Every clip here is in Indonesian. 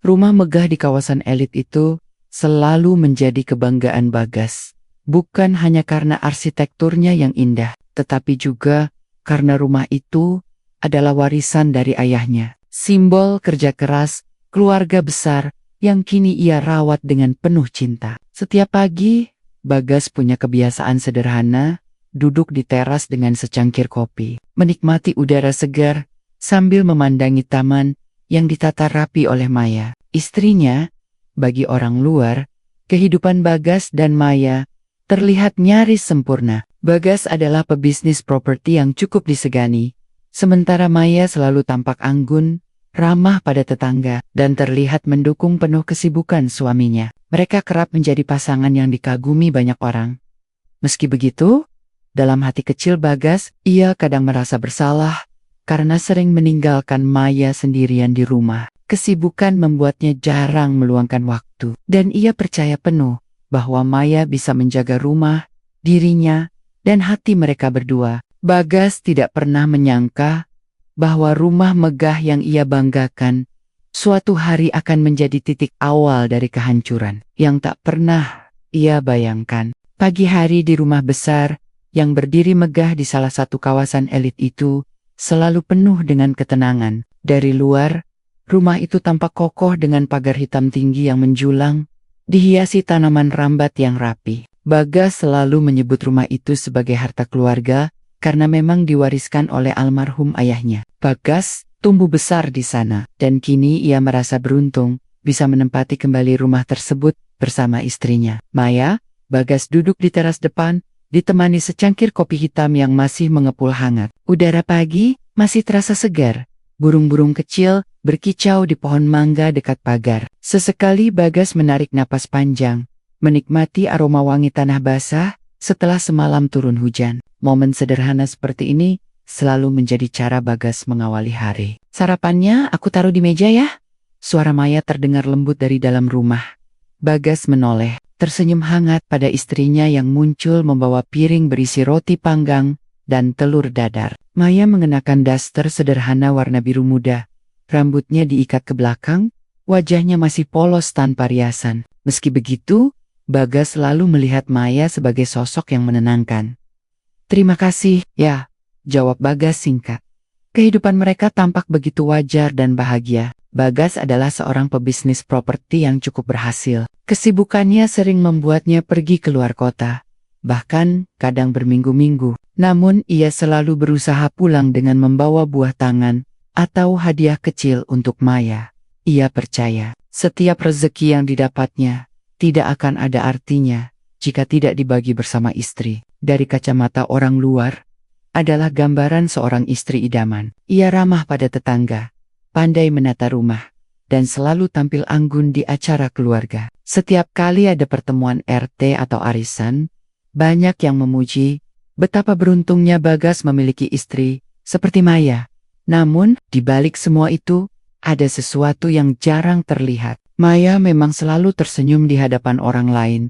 Rumah megah di kawasan elit itu selalu menjadi kebanggaan Bagas. Bukan hanya karena arsitekturnya yang indah, tetapi juga karena rumah itu adalah warisan dari ayahnya. Simbol kerja keras, keluarga besar yang kini ia rawat dengan penuh cinta. Setiap pagi, Bagas punya kebiasaan sederhana, duduk di teras dengan secangkir kopi, menikmati udara segar sambil memandangi taman yang ditata rapi oleh Maya, istrinya. Bagi orang luar, kehidupan Bagas dan Maya terlihat nyaris sempurna. Bagas adalah pebisnis properti yang cukup disegani, sementara Maya selalu tampak anggun, ramah pada tetangga, dan terlihat mendukung penuh kesibukan suaminya. Mereka kerap menjadi pasangan yang dikagumi banyak orang. Meski begitu, dalam hati kecil Bagas, ia kadang merasa bersalah karena sering meninggalkan Maya sendirian di rumah. Kesibukan membuatnya jarang meluangkan waktu, dan ia percaya penuh bahwa Maya bisa menjaga rumah, dirinya, dan hati mereka berdua. Bagas tidak pernah menyangka bahwa rumah megah yang ia banggakan suatu hari akan menjadi titik awal dari kehancuran yang tak pernah ia bayangkan. Pagi hari di rumah besar yang berdiri megah di salah satu kawasan elit itu selalu penuh dengan ketenangan. Dari luar, rumah itu tampak kokoh dengan pagar hitam tinggi yang menjulang, dihiasi tanaman rambat yang rapi. Bagas selalu menyebut rumah itu sebagai harta keluarga karena memang diwariskan oleh almarhum ayahnya. Bagas tumbuh besar di sana, dan kini ia merasa beruntung bisa menempati kembali rumah tersebut bersama istrinya, Maya. Bagas duduk di teras depan, ditemani secangkir kopi hitam yang masih mengepul hangat. Udara pagi masih terasa segar. Burung-burung kecil berkicau di pohon mangga dekat pagar. Sesekali Bagas menarik napas panjang, menikmati aroma wangi tanah basah setelah semalam turun hujan. Momen sederhana seperti ini selalu menjadi cara Bagas mengawali hari. "Sarapannya aku taruh di meja ya?" Suara Maya terdengar lembut dari dalam rumah. Bagas menoleh, tersenyum hangat pada istrinya yang muncul membawa piring berisi roti panggang dan telur dadar. Maya mengenakan daster sederhana warna biru muda. Rambutnya diikat ke belakang, wajahnya masih polos tanpa riasan. Meski begitu, Bagas selalu melihat Maya sebagai sosok yang menenangkan. "Terima kasih, ya," jawab Bagas singkat. Kehidupan mereka tampak begitu wajar dan bahagia. Bagas adalah seorang pebisnis properti yang cukup berhasil. Kesibukannya sering membuatnya pergi ke luar kota, bahkan kadang berminggu-minggu. Namun ia selalu berusaha pulang dengan membawa buah tangan atau hadiah kecil untuk Maya. Ia percaya setiap rezeki yang didapatnya tidak akan ada artinya jika tidak dibagi bersama istri. Dari kacamata orang luar, adalah gambaran seorang istri idaman. Ia ramah pada tetangga, pandai menata rumah, dan selalu tampil anggun di acara keluarga. Setiap kali ada pertemuan RT atau arisan, banyak yang memuji betapa beruntungnya Bagas memiliki istri seperti Maya. Namun, di balik semua itu, ada sesuatu yang jarang terlihat. Maya memang selalu tersenyum di hadapan orang lain,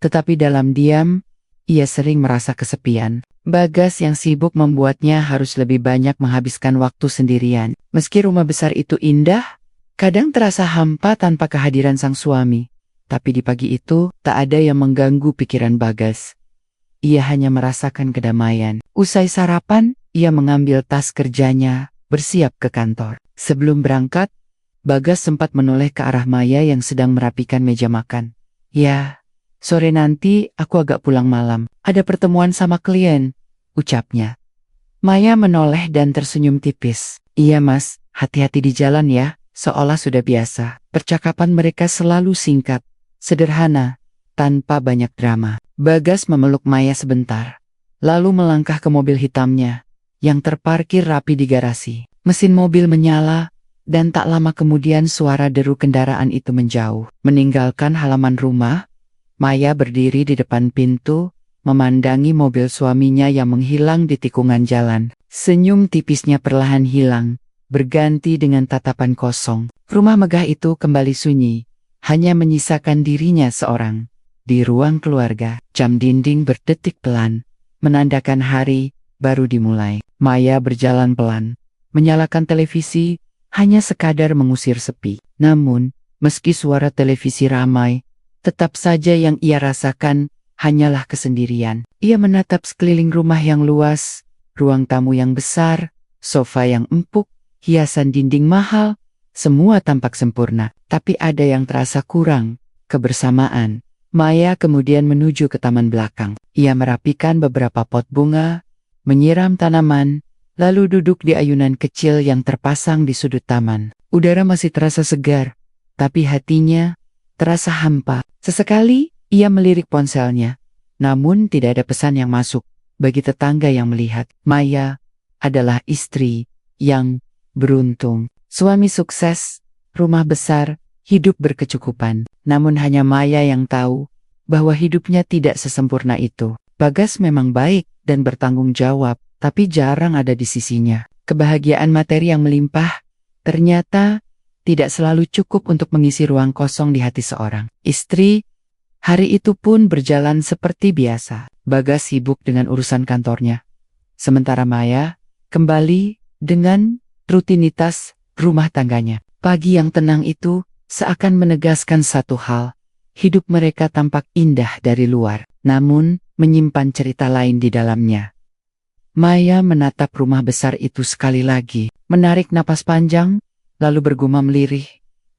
tetapi dalam diam, ia sering merasa kesepian. Bagas yang sibuk membuatnya harus lebih banyak menghabiskan waktu sendirian. Meski rumah besar itu indah, kadang terasa hampa tanpa kehadiran sang suami. Tapi di pagi itu, tak ada yang mengganggu pikiran Bagas. Ia hanya merasakan kedamaian. Usai sarapan, ia mengambil tas kerjanya, bersiap ke kantor. Sebelum berangkat, Bagas sempat menoleh ke arah Maya yang sedang merapikan meja makan. "Ya, sore nanti aku agak pulang malam. Ada pertemuan sama klien," ucapnya. Maya menoleh dan tersenyum tipis. "Iya mas, hati-hati di jalan ya," seolah sudah biasa. Percakapan mereka selalu singkat, sederhana, tanpa banyak drama. Bagas memeluk Maya sebentar, lalu melangkah ke mobil hitamnya, yang terparkir rapi di garasi. Mesin mobil menyala, dan tak lama kemudian suara deru kendaraan itu menjauh. Meninggalkan halaman rumah, Maya berdiri di depan pintu, memandangi mobil suaminya yang menghilang di tikungan jalan. Senyum tipisnya perlahan hilang, berganti dengan tatapan kosong. Rumah megah itu kembali sunyi, hanya menyisakan dirinya seorang. Di ruang keluarga, jam dinding berdetik pelan, menandakan hari baru dimulai. Maya berjalan pelan, menyalakan televisi, hanya sekadar mengusir sepi. Namun, Meski suara televisi ramai, tetap saja yang ia rasakan hanyalah kesendirian. Ia menatap sekeliling rumah yang luas, ruang tamu yang besar, sofa yang empuk, hiasan dinding mahal, semua tampak sempurna. Tapi ada yang terasa kurang, kebersamaan. Maya kemudian menuju ke taman belakang. Ia merapikan beberapa pot bunga, menyiram tanaman, lalu duduk di ayunan kecil yang terpasang di sudut taman. Udara masih terasa segar, tapi hatinya terasa hampa. Sesekali ia melirik ponselnya, namun tidak ada pesan yang masuk. Bagi tetangga yang melihat, Maya adalah istri yang beruntung. Suami sukses, rumah besar, hidup berkecukupan. Namun hanya Maya yang tahu bahwa hidupnya tidak sesempurna itu. Bagas memang baik dan bertanggung jawab, tapi jarang ada di sisinya. Kebahagiaan materi yang melimpah ternyata tidak selalu cukup untuk mengisi ruang kosong di hati seorang istri. Hari itu pun berjalan seperti biasa. Bagas sibuk dengan urusan kantornya, sementara Maya kembali dengan rutinitas rumah tangganya. Pagi yang tenang itu seakan menegaskan satu hal. Hidup mereka tampak indah dari luar, namun menyimpan cerita lain di dalamnya. Maya menatap rumah besar itu sekali lagi, menarik napas panjang, lalu bergumam lirih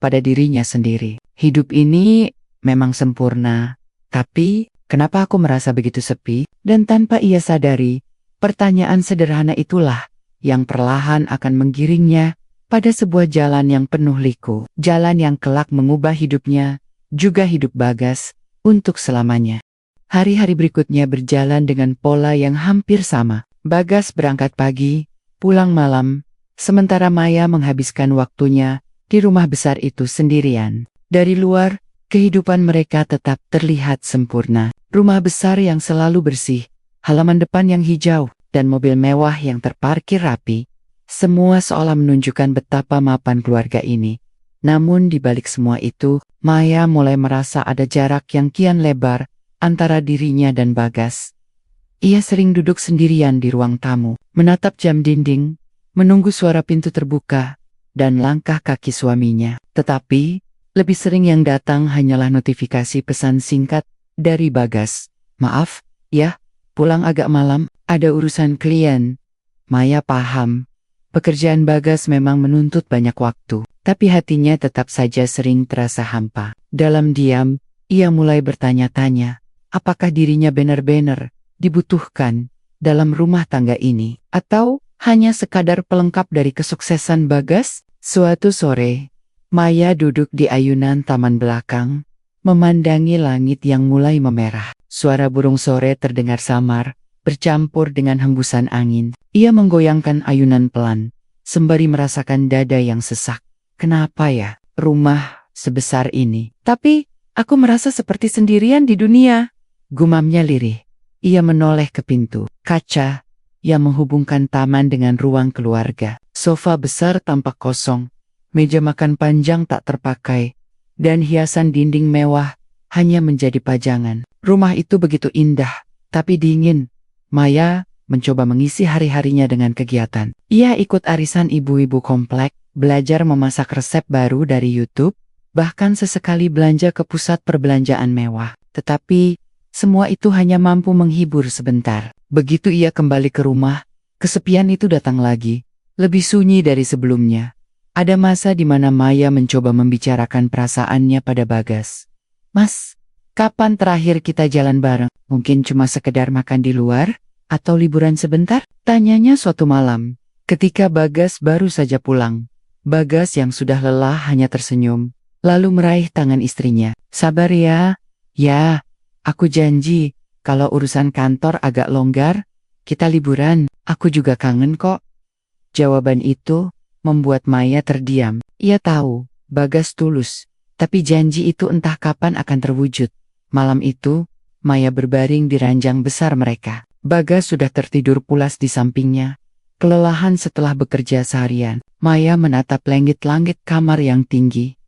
pada dirinya sendiri. Hidup ini memang sempurna, tapi kenapa aku merasa begitu sepi? Dan tanpa ia sadari, pertanyaan sederhana itulah yang perlahan akan menggiringnya pada sebuah jalan yang penuh liku. Jalan yang kelak mengubah hidupnya, juga hidup Bagas, untuk selamanya. Hari-hari berikutnya berjalan dengan pola yang hampir sama. Bagas berangkat pagi, pulang malam, sementara Maya menghabiskan waktunya di rumah besar itu sendirian. Dari luar, kehidupan mereka tetap terlihat sempurna. Rumah besar yang selalu bersih, halaman depan yang hijau, dan mobil mewah yang terparkir rapi. Semua seolah menunjukkan betapa mapan keluarga ini. Namun di balik semua itu, Maya mulai merasa ada jarak yang kian lebar antara dirinya dan Bagas. Ia sering duduk sendirian di ruang tamu, menatap jam dinding, menunggu suara pintu terbuka, dan langkah kaki suaminya. Tetapi, lebih sering yang datang hanyalah notifikasi pesan singkat dari Bagas. Maaf, ya, pulang agak malam, ada urusan klien. Maya paham, pekerjaan Bagas memang menuntut banyak waktu, tapi hatinya tetap saja sering terasa hampa. Dalam diam, ia mulai bertanya-tanya, apakah dirinya benar-benar dibutuhkan dalam rumah tangga ini, atau hanya sekadar pelengkap dari kesuksesan Bagas? Suatu sore, Maya duduk di ayunan taman belakang, memandangi langit yang mulai memerah. Suara burung sore terdengar samar, bercampur dengan hembusan angin. Ia menggoyangkan ayunan pelan, sembari merasakan dada yang sesak. Kenapa ya, rumah sebesar ini? Tapi, aku merasa seperti sendirian di dunia, gumamnya lirih. Ia menoleh ke pintu kaca yang menghubungkan taman dengan ruang keluarga. Sofa besar tampak kosong, meja makan panjang tak terpakai, dan hiasan dinding mewah hanya menjadi pajangan. Rumah itu begitu indah, tapi dingin. Maya mencoba mengisi hari-harinya dengan kegiatan. Ia ikut arisan ibu-ibu komplek, belajar memasak resep baru dari YouTube, bahkan sesekali belanja ke pusat perbelanjaan mewah. Tetapi, semua itu hanya mampu menghibur sebentar. Begitu ia kembali ke rumah, kesepian itu datang lagi, lebih sunyi dari sebelumnya. Ada masa di mana Maya mencoba membicarakan perasaannya pada Bagas. Mas, kapan terakhir kita jalan bareng? Mungkin cuma sekedar makan di luar, atau liburan sebentar? Tanyanya suatu malam, ketika Bagas baru saja pulang. Bagas yang sudah lelah hanya tersenyum, lalu meraih tangan istrinya. Sabar ya, ya. Aku janji, kalau urusan kantor agak longgar, kita liburan. Aku juga kangen kok. Jawaban itu membuat Maya terdiam. Ia tahu, Bagas tulus, tapi janji itu entah kapan akan terwujud. Malam itu, Maya berbaring di ranjang besar mereka. Bagas sudah tertidur pulas di sampingnya. Kelelahan setelah bekerja seharian, Maya menatap langit-langit kamar yang tinggi,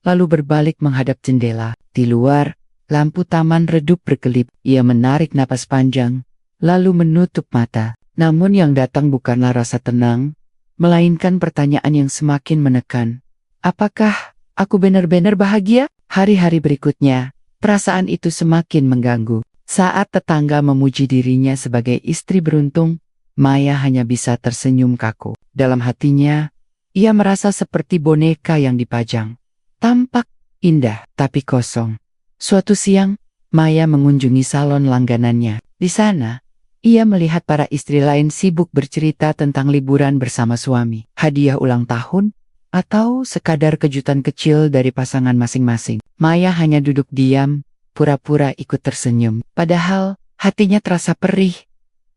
lalu berbalik menghadap jendela. Di luar, lampu taman redup berkelip. Ia menarik napas panjang, lalu menutup mata. Namun yang datang bukanlah rasa tenang, melainkan pertanyaan yang semakin menekan. Apakah Aku benar-benar bahagia. Hari-hari berikutnya, perasaan itu semakin mengganggu. Saat tetangga memuji dirinya sebagai istri beruntung, Maya hanya bisa tersenyum kaku. Dalam hatinya, ia merasa seperti boneka yang dipajang. Tampak indah, tapi kosong. Suatu siang, Maya mengunjungi salon langganannya. Di sana, ia melihat para istri lain sibuk bercerita tentang liburan bersama suami, hadiah ulang tahun, atau sekadar kejutan kecil dari pasangan masing-masing. Maya hanya duduk diam, pura-pura ikut tersenyum. Padahal, hatinya terasa perih.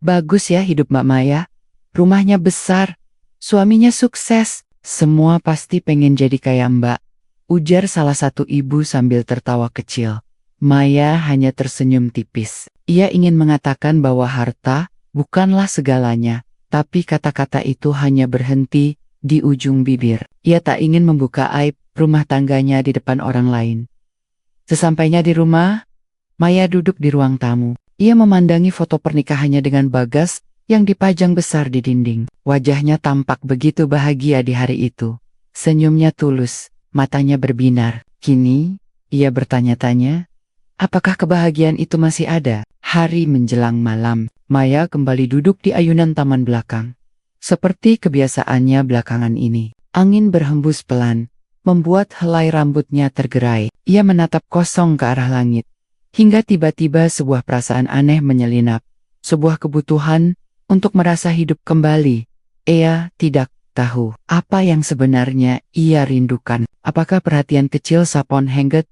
Bagus ya hidup Mbak Maya. Rumahnya besar, suaminya sukses. Semua pasti pengen jadi kayak Mbak, ujar salah satu ibu sambil tertawa kecil. Maya hanya tersenyum tipis. Ia ingin mengatakan bahwa harta bukanlah segalanya, tapi kata-kata itu hanya berhenti di ujung bibir. Ia tak ingin membuka aib rumah tangganya di depan orang lain. Sesampainya di rumah, Maya duduk di ruang tamu. Ia memandangi foto pernikahannya dengan Bagas yang dipajang besar di dinding. Wajahnya tampak begitu bahagia di hari itu. Senyumnya tulus, matanya berbinar. Kini, ia bertanya-tanya, apakah kebahagiaan itu masih ada? Hari menjelang malam, Maya kembali duduk di ayunan taman belakang. Seperti kebiasaannya belakangan ini, angin berhembus pelan, membuat helai rambutnya tergerai. Ia menatap kosong ke arah langit. Hingga tiba-tiba sebuah perasaan aneh menyelinap. Sebuah kebutuhan untuk merasa hidup kembali. Ia tidak tahu apa yang sebenarnya ia rindukan. Apakah perhatian kecil Sapon Hengget,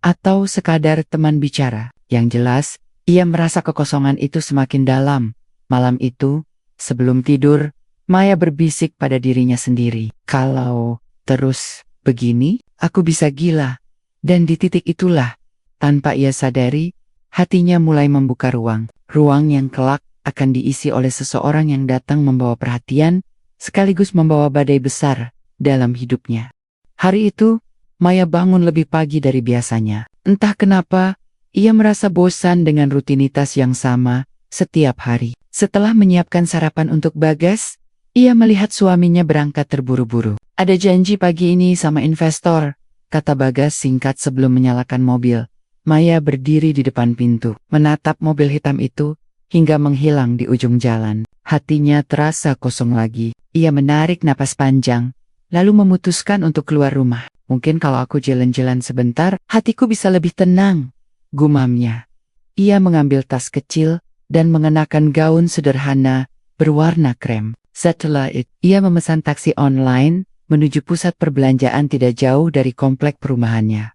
atau sekadar teman bicara. Yang jelas, ia merasa kekosongan itu semakin dalam. Malam itu, sebelum tidur, Maya berbisik pada dirinya sendiri. Kalau terus begini, aku bisa gila. Dan di titik itulah, tanpa ia sadari, hatinya mulai membuka ruang. Ruang yang kelak akan diisi oleh seseorang yang datang membawa perhatian, sekaligus membawa badai besar dalam hidupnya. Hari itu, Maya bangun lebih pagi dari biasanya. Entah kenapa, ia merasa bosan dengan rutinitas yang sama setiap hari. Setelah menyiapkan sarapan untuk Bagas, ia melihat suaminya berangkat terburu-buru. Ada janji pagi ini sama investor, kata Bagas singkat sebelum menyalakan mobil. Maya berdiri di depan pintu, menatap mobil hitam itu hingga menghilang di ujung jalan. Hatinya terasa kosong lagi. Ia menarik napas panjang, lalu memutuskan untuk keluar rumah. Mungkin kalau aku jalan-jalan sebentar, hatiku bisa lebih tenang, gumamnya. Ia mengambil tas kecil dan mengenakan gaun sederhana berwarna krem. Setelah itu, ia memesan taksi online menuju pusat perbelanjaan tidak jauh dari komplek perumahannya.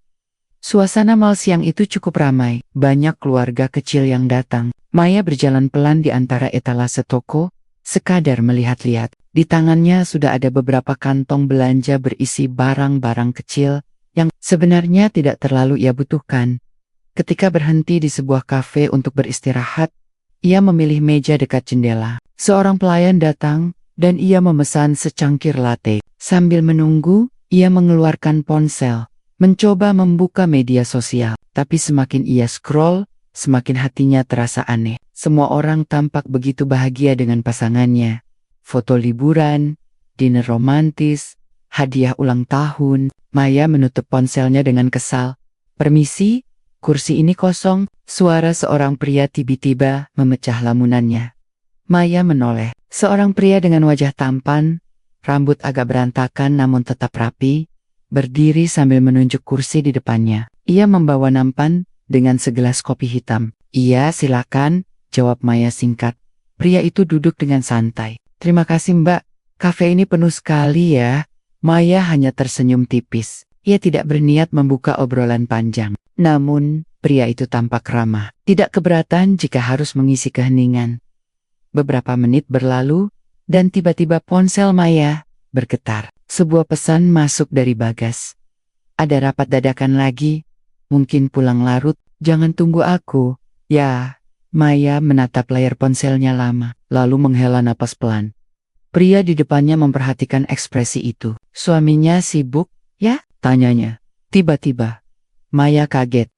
Suasana mal siang itu cukup ramai, banyak keluarga kecil yang datang. Maya berjalan pelan di antara etalase toko, sekadar melihat-lihat. Di tangannya sudah ada beberapa kantong belanja berisi barang-barang kecil yang sebenarnya tidak terlalu ia butuhkan. Ketika berhenti di sebuah kafe untuk beristirahat, ia memilih meja dekat jendela. Seorang pelayan datang dan ia memesan secangkir latte. Sambil menunggu, ia mengeluarkan ponsel, mencoba membuka media sosial. Tapi semakin ia scroll, semakin hatinya terasa aneh. Semua orang tampak begitu bahagia dengan pasangannya. Foto liburan, dinner romantis, hadiah ulang tahun. Maya menutup ponselnya dengan kesal. Permisi, kursi ini kosong. Suara seorang pria tiba-tiba memecah lamunannya. Maya menoleh. Seorang pria dengan wajah tampan, rambut agak berantakan namun tetap rapi, berdiri sambil menunjuk kursi di depannya. Ia membawa nampan dengan segelas kopi hitam. Iya, silakan, jawab Maya singkat. Pria itu duduk dengan santai. Terima kasih Mbak, kafe ini penuh sekali ya. Maya hanya tersenyum tipis. Ia tidak berniat membuka obrolan panjang. Namun, pria itu tampak ramah. Tidak keberatan jika harus mengisi keheningan. Beberapa menit berlalu, dan tiba-tiba ponsel Maya bergetar. Sebuah pesan masuk dari Bagas. Ada rapat dadakan lagi, mungkin pulang larut, jangan tunggu aku. Ya, Maya menatap layar ponselnya lama, lalu menghela napas pelan. Pria di depannya memperhatikan ekspresi itu. Suaminya sibuk, ya? Tanyanya. Tiba-tiba, Maya kaget.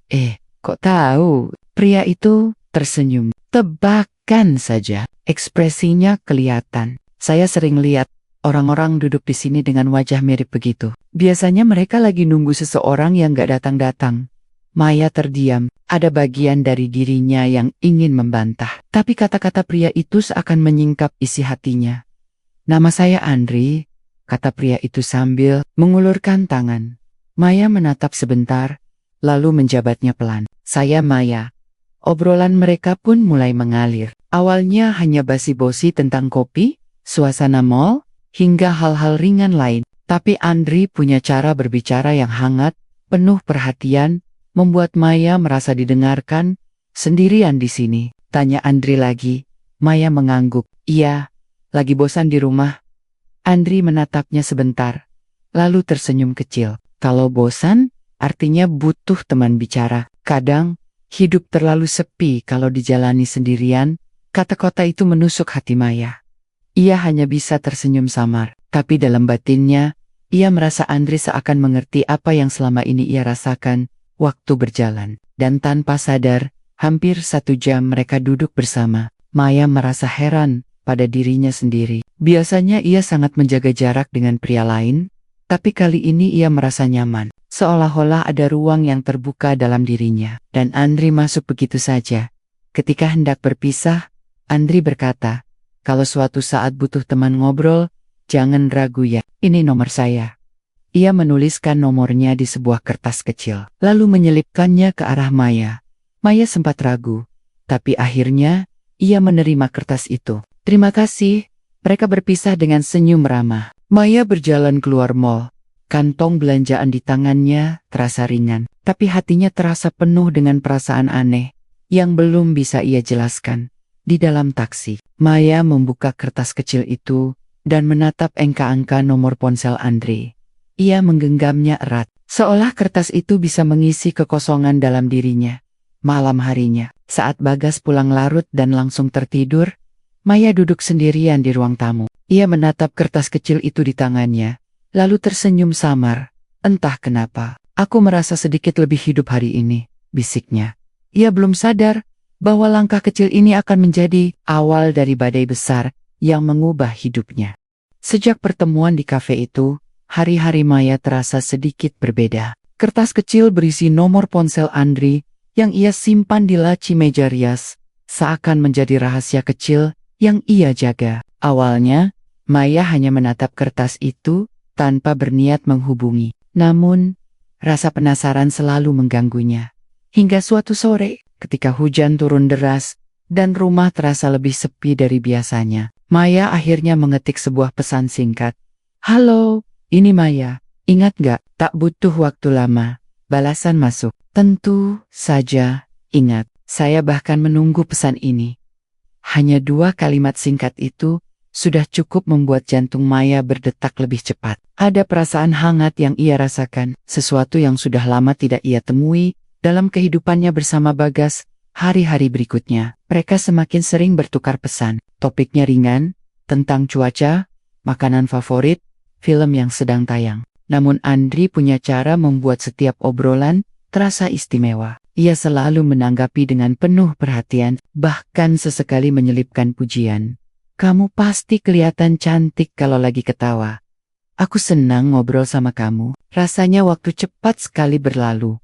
Kok tahu? Pria itu tersenyum. Tebakan saja. Ekspresinya kelihatan. Saya sering lihat Orang-orang duduk di sini dengan wajah mirip begitu. Biasanya mereka lagi nunggu seseorang yang gak datang-datang. Maya terdiam, ada bagian dari dirinya yang ingin membantah. Tapi kata-kata pria itu seakan menyingkap isi hatinya. "Nama saya Andri," kata pria itu sambil mengulurkan tangan. Maya menatap sebentar, lalu menjabatnya pelan. "Saya Maya." Obrolan mereka pun mulai mengalir. Awalnya hanya basi-bosi tentang kopi, suasana mall, hingga hal-hal ringan lain. Tapi Andri punya cara berbicara yang hangat, penuh perhatian, membuat Maya merasa didengarkan. "Sendirian di sini?" tanya Andri lagi. Maya mengangguk. "Iya, lagi bosan di rumah." Andri menatapnya sebentar, lalu tersenyum kecil. Kalau bosan, artinya butuh teman bicara. Kadang, hidup terlalu sepi kalau dijalani sendirian. Kata-kata itu menusuk hati Maya. Ia hanya bisa tersenyum samar, tapi dalam batinnya, ia merasa Andri seakan mengerti apa yang selama ini ia rasakan. Waktu berjalan, dan tanpa sadar, hampir 1 jam mereka duduk bersama. Maya merasa heran pada dirinya sendiri. Biasanya ia sangat menjaga jarak dengan pria lain, tapi kali ini ia merasa nyaman. Seolah-olah ada ruang yang terbuka dalam dirinya, dan Andri masuk begitu saja. Ketika hendak berpisah, Andri berkata, "Kalau suatu saat butuh teman ngobrol, jangan ragu ya, ini nomor saya." Ia menuliskan nomornya di sebuah kertas kecil, lalu menyelipkannya ke arah Maya. Maya sempat ragu, tapi akhirnya ia menerima kertas itu. "Terima kasih." Mereka berpisah dengan senyum ramah. Maya berjalan keluar mall. Kantong belanjaan di tangannya terasa ringan, tapi hatinya terasa penuh dengan perasaan aneh yang belum bisa ia jelaskan. Di dalam taksi, Maya membuka kertas kecil itu dan menatap angka-angka nomor ponsel Andri. Ia menggenggamnya erat, seolah kertas itu bisa mengisi kekosongan dalam dirinya. Malam harinya, saat Bagas pulang larut dan langsung tertidur, Maya duduk sendirian di ruang tamu. Ia menatap kertas kecil itu di tangannya, lalu tersenyum samar. "Entah kenapa, aku merasa sedikit lebih hidup hari ini," bisiknya. Ia belum sadar bahwa langkah kecil ini akan menjadi awal dari badai besar yang mengubah hidupnya. Sejak pertemuan di kafe itu, hari-hari Maya terasa sedikit berbeda. Kertas kecil berisi nomor ponsel Andri yang ia simpan di laci meja rias, seakan menjadi rahasia kecil yang ia jaga. Awalnya, Maya hanya menatap kertas itu tanpa berniat menghubungi. Namun, rasa penasaran selalu mengganggunya. Hingga suatu sore, ketika hujan turun deras dan rumah terasa lebih sepi dari biasanya, Maya akhirnya mengetik sebuah pesan singkat. "Halo, ini Maya. Ingat gak, tak butuh waktu lama." Balasan masuk. "Tentu saja ingat. Saya bahkan menunggu pesan ini." Hanya 2 kalimat singkat itu sudah cukup membuat jantung Maya berdetak lebih cepat. Ada perasaan hangat yang ia rasakan, sesuatu yang sudah lama tidak ia temui dalam kehidupannya bersama Bagas. Hari-hari berikutnya, mereka semakin sering bertukar pesan. Topiknya ringan, tentang cuaca, makanan favorit, film yang sedang tayang. Namun Andri punya cara membuat setiap obrolan terasa istimewa. Ia selalu menanggapi dengan penuh perhatian, bahkan sesekali menyelipkan pujian. "Kamu pasti kelihatan cantik kalau lagi ketawa. Aku senang ngobrol sama kamu." Rasanya waktu cepat sekali berlalu.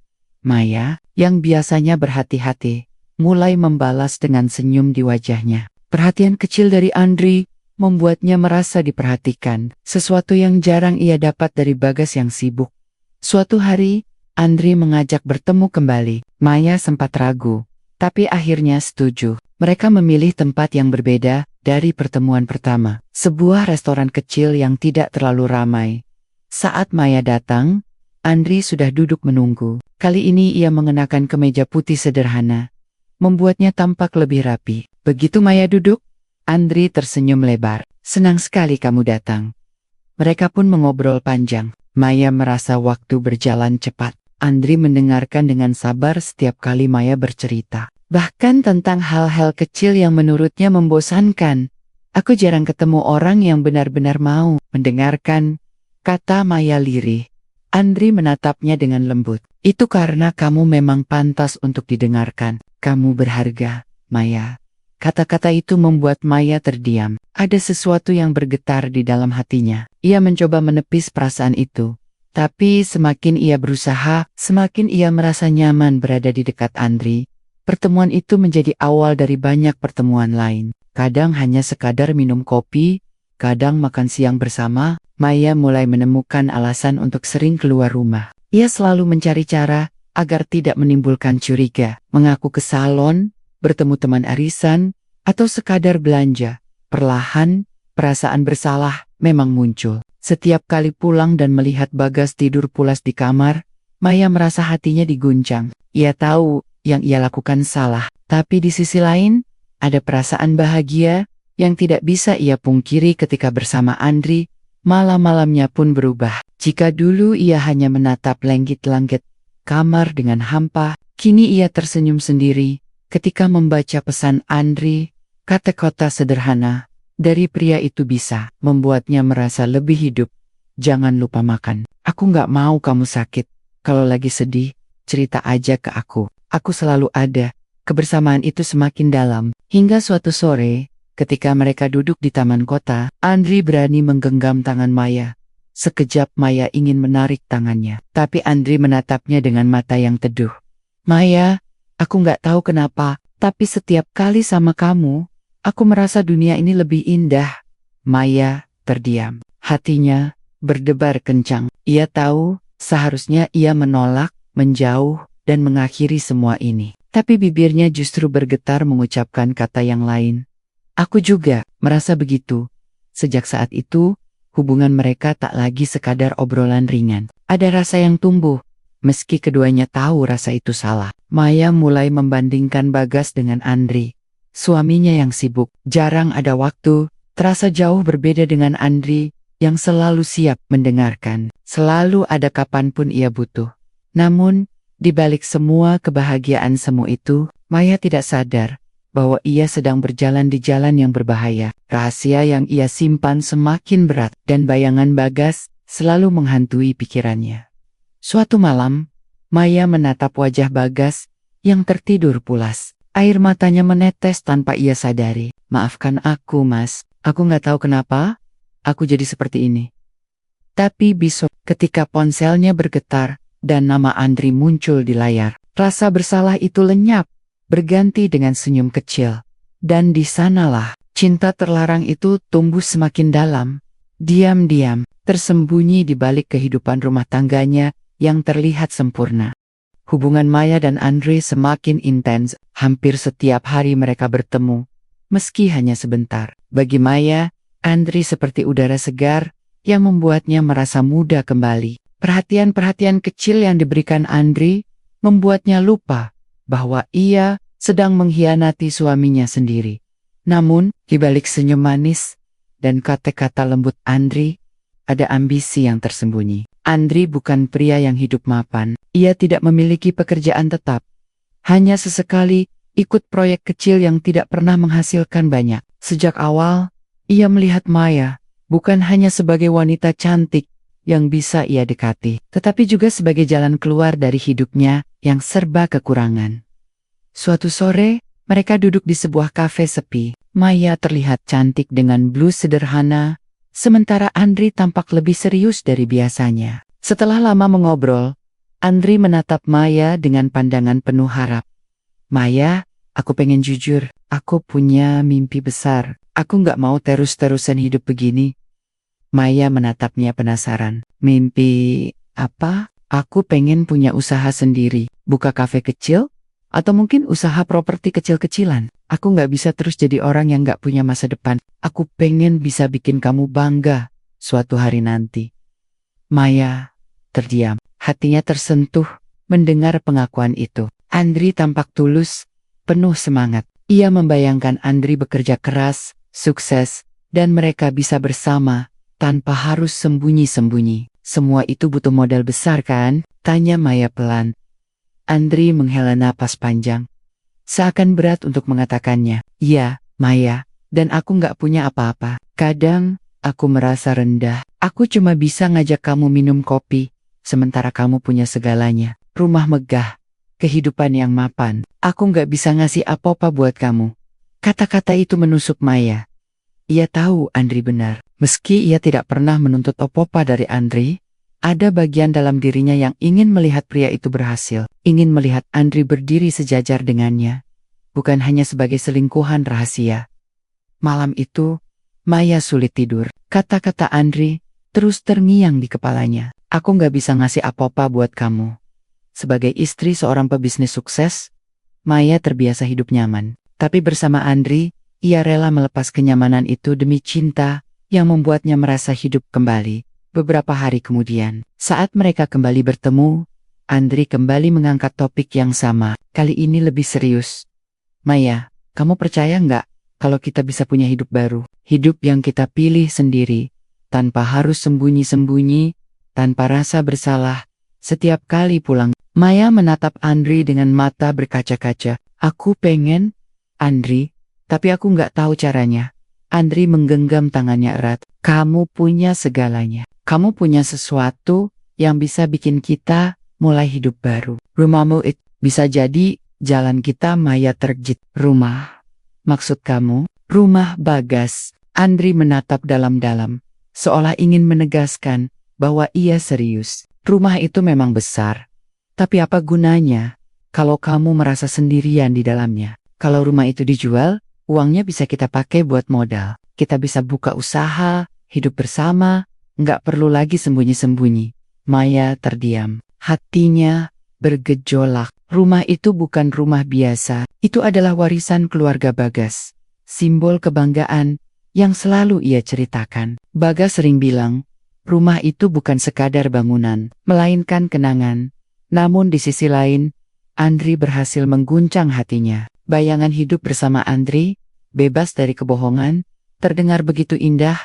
Maya, yang biasanya berhati-hati, mulai membalas dengan senyum di wajahnya. Perhatian kecil dari Andri membuatnya merasa diperhatikan, sesuatu yang jarang ia dapat dari Bagas yang sibuk. Suatu hari, Andri mengajak bertemu kembali. Maya sempat ragu, tapi akhirnya setuju. Mereka memilih tempat yang berbeda dari pertemuan pertama, sebuah restoran kecil yang tidak terlalu ramai. Saat Maya datang, Andri sudah duduk menunggu. Kali ini ia mengenakan kemeja putih sederhana, membuatnya tampak lebih rapi. Begitu Maya duduk, Andri tersenyum lebar. "Senang sekali kamu datang." Mereka pun mengobrol panjang. Maya merasa waktu berjalan cepat. Andri mendengarkan dengan sabar setiap kali Maya bercerita, bahkan tentang hal-hal kecil yang menurutnya membosankan. "Aku jarang ketemu orang yang benar-benar mau mendengarkan," kata Maya lirih. Andri menatapnya dengan lembut. "Itu karena kamu memang pantas untuk didengarkan. Kamu berharga, Maya." Kata-kata itu membuat Maya terdiam. Ada sesuatu yang bergetar di dalam hatinya. Ia mencoba menepis perasaan itu. Tapi semakin ia berusaha, semakin ia merasa nyaman berada di dekat Andri. Pertemuan itu menjadi awal dari banyak pertemuan lain. Kadang hanya sekadar minum kopi, kadang makan siang bersama. Maya mulai menemukan alasan untuk sering keluar rumah. Ia selalu mencari cara agar tidak menimbulkan curiga, mengaku ke salon, bertemu teman arisan, atau sekadar belanja. Perlahan, perasaan bersalah memang muncul. Setiap kali pulang dan melihat Bagas tidur pulas di kamar, Maya merasa hatinya diguncang. Ia tahu yang ia lakukan salah, tapi di sisi lain, ada perasaan bahagia yang tidak bisa ia pungkiri ketika bersama Andri. Malam-malamnya pun berubah. Jika dulu ia hanya menatap langit-langit kamar dengan hampa, kini ia tersenyum sendiri ketika membaca pesan Andri. Kata-kata sederhana dari pria itu bisa membuatnya merasa lebih hidup. Jangan lupa makan. Aku nggak mau kamu sakit. Kalau lagi sedih, cerita aja ke aku. Aku selalu ada. Kebersamaan itu semakin dalam. Hingga suatu sore, ketika mereka duduk di taman kota, Andri berani menggenggam tangan Maya. Sekejap Maya ingin menarik tangannya, tapi Andri menatapnya dengan mata yang teduh. Maya, aku nggak tahu kenapa, tapi setiap kali sama kamu, aku merasa dunia ini lebih indah. Maya terdiam. Hatinya berdebar kencang. Ia tahu seharusnya ia menolak, menjauh, dan mengakhiri semua ini. Tapi bibirnya justru bergetar mengucapkan kata yang lain. Aku juga merasa begitu. Sejak saat itu, hubungan mereka tak lagi sekadar obrolan ringan. Ada rasa yang tumbuh, meski keduanya tahu rasa itu salah. Maya mulai membandingkan Bagas dengan Andri. Suaminya yang sibuk, jarang ada waktu, terasa jauh berbeda dengan Andri, yang selalu siap mendengarkan. Selalu ada kapanpun ia butuh. Namun, di balik semua kebahagiaan semu itu, Maya tidak sadar bahwa ia sedang berjalan di jalan yang berbahaya. Rahasia yang ia simpan semakin berat, dan bayangan Bagas selalu menghantui pikirannya. Suatu malam, Maya menatap wajah Bagas yang tertidur pulas. Air matanya menetes tanpa ia sadari. Maafkan aku, Mas. Aku nggak tahu kenapa aku jadi seperti ini. Tapi besok, ketika ponselnya bergetar dan nama Andri muncul di layar, rasa bersalah itu lenyap, berganti dengan senyum kecil. Dan di sanalah, cinta terlarang itu tumbuh semakin dalam, diam-diam, tersembunyi di balik kehidupan rumah tangganya yang terlihat sempurna. Hubungan Maya dan Andri semakin intens, hampir setiap hari mereka bertemu, meski hanya sebentar. Bagi Maya, Andri seperti udara segar yang membuatnya merasa muda kembali. Perhatian-perhatian kecil yang diberikan Andri membuatnya lupa bahwa ia sedang mengkhianati suaminya sendiri. Namun, di balik senyum manis dan kata-kata lembut Andri, ada ambisi yang tersembunyi. Andri bukan pria yang hidup mapan. Ia tidak memiliki pekerjaan tetap. Hanya sesekali ikut proyek kecil yang tidak pernah menghasilkan banyak. Sejak awal, ia melihat Maya bukan hanya sebagai wanita cantik yang bisa ia dekati, tetapi juga sebagai jalan keluar dari hidupnya yang serba kekurangan. Suatu sore, mereka duduk di sebuah kafe sepi. Maya terlihat cantik dengan blus sederhana, sementara Andri tampak lebih serius dari biasanya. Setelah lama mengobrol, Andri menatap Maya dengan pandangan penuh harap. Maya, aku pengen jujur, aku punya mimpi besar. Aku nggak mau terus-terusan hidup begini. Maya menatapnya penasaran. Mimpi apa? Aku pengen punya usaha sendiri, buka kafe kecil, atau mungkin usaha properti kecil-kecilan. Aku nggak bisa terus jadi orang yang nggak punya masa depan. Aku pengen bisa bikin kamu bangga suatu hari nanti. Maya terdiam, hatinya tersentuh mendengar pengakuan itu. Andri tampak tulus, penuh semangat. Ia membayangkan Andri bekerja keras, sukses, dan mereka bisa bersama tanpa harus sembunyi-sembunyi. Semua itu butuh modal besar kan? Tanya Maya pelan. Andri menghela napas panjang. Seakan berat untuk mengatakannya. Iya, Maya, dan aku nggak punya apa-apa. Kadang, aku merasa rendah. Aku cuma bisa ngajak kamu minum kopi, sementara kamu punya segalanya. Rumah megah, kehidupan yang mapan. Aku nggak bisa ngasih apa-apa buat kamu. Kata-kata itu menusuk Maya. Ia tahu Andri benar. Meski ia tidak pernah menuntut apa-apa dari Andri, ada bagian dalam dirinya yang ingin melihat pria itu berhasil. Ingin melihat Andri berdiri sejajar dengannya. Bukan hanya sebagai selingkuhan rahasia. Malam itu, Maya sulit tidur. Kata-kata Andri terus terngiang di kepalanya. Aku nggak bisa ngasih apa-apa buat kamu. Sebagai istri seorang pebisnis sukses, Maya terbiasa hidup nyaman. Tapi bersama Andri, ia rela melepas kenyamanan itu demi cinta yang membuatnya merasa hidup kembali. Beberapa hari kemudian, saat mereka kembali bertemu, Andri kembali mengangkat topik yang sama. Kali ini lebih serius. Maya, kamu percaya nggak kalau kita bisa punya hidup baru? Hidup yang kita pilih sendiri, tanpa harus sembunyi-sembunyi, tanpa rasa bersalah. Setiap kali pulang, Maya menatap Andri dengan mata berkaca-kaca. Aku pengen, Andri, tapi aku nggak tahu caranya. Andri menggenggam tangannya erat. Kamu punya segalanya. Kamu punya sesuatu yang bisa bikin kita mulai hidup baru. Rumahmu itu bisa jadi jalan kita. Maya terjit. Rumah? Maksud kamu? Rumah Bagas. Andri menatap dalam-dalam, seolah ingin menegaskan bahwa ia serius. Rumah itu memang besar. Tapi apa gunanya kalau kamu merasa sendirian di dalamnya? Kalau rumah itu dijual, uangnya bisa kita pakai buat modal. Kita bisa buka usaha, hidup bersama, nggak perlu lagi sembunyi-sembunyi. Maya terdiam. Hatinya bergejolak. Rumah itu bukan rumah biasa. Itu adalah warisan keluarga Bagas. Simbol kebanggaan yang selalu ia ceritakan. Bagas sering bilang, rumah itu bukan sekadar bangunan, melainkan kenangan. Namun di sisi lain, Andri berhasil mengguncang hatinya. Bayangan hidup bersama Andri, bebas dari kebohongan, terdengar begitu indah.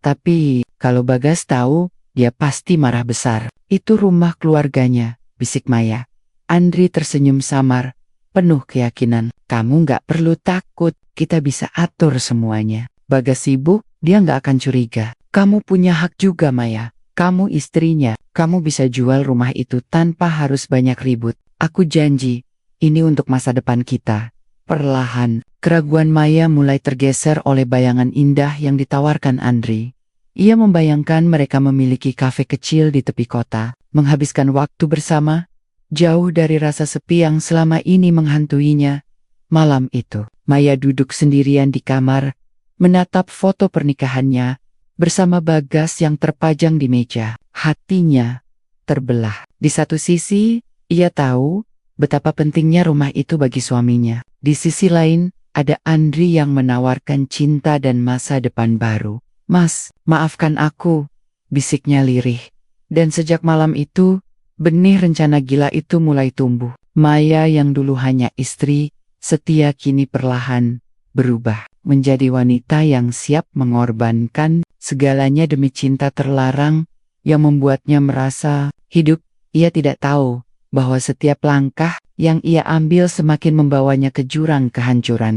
Tapi kalau Bagas tahu, dia pasti marah besar. Itu rumah keluarganya, bisik Maya. Andri tersenyum samar, penuh keyakinan. Kamu nggak perlu takut, kita bisa atur semuanya. Bagas sibuk, dia nggak akan curiga. Kamu punya hak juga Maya. Kamu istrinya, kamu bisa jual rumah itu tanpa harus banyak ribut. Aku janji, ini untuk masa depan kita. Perlahan, keraguan Maya mulai tergeser oleh bayangan indah yang ditawarkan Andri. Ia membayangkan mereka memiliki kafe kecil di tepi kota, menghabiskan waktu bersama, jauh dari rasa sepi yang selama ini menghantuinya. Malam itu, Maya duduk sendirian di kamar, menatap foto pernikahannya, bersama Bagas yang terpajang di meja. Hatinya terbelah. Di satu sisi, ia tahu betapa pentingnya rumah itu bagi suaminya. Di sisi lain, ada Andri yang menawarkan cinta dan masa depan baru. Mas, maafkan aku, bisiknya lirih. Dan sejak malam itu, benih rencana gila itu mulai tumbuh. Maya yang dulu hanya istri, setia kini perlahan berubah menjadi wanita yang siap mengorbankan segalanya demi cinta terlarang yang membuatnya merasa hidup. Ia tidak tahu bahwa setiap langkah yang ia ambil semakin membawanya ke jurang kehancuran.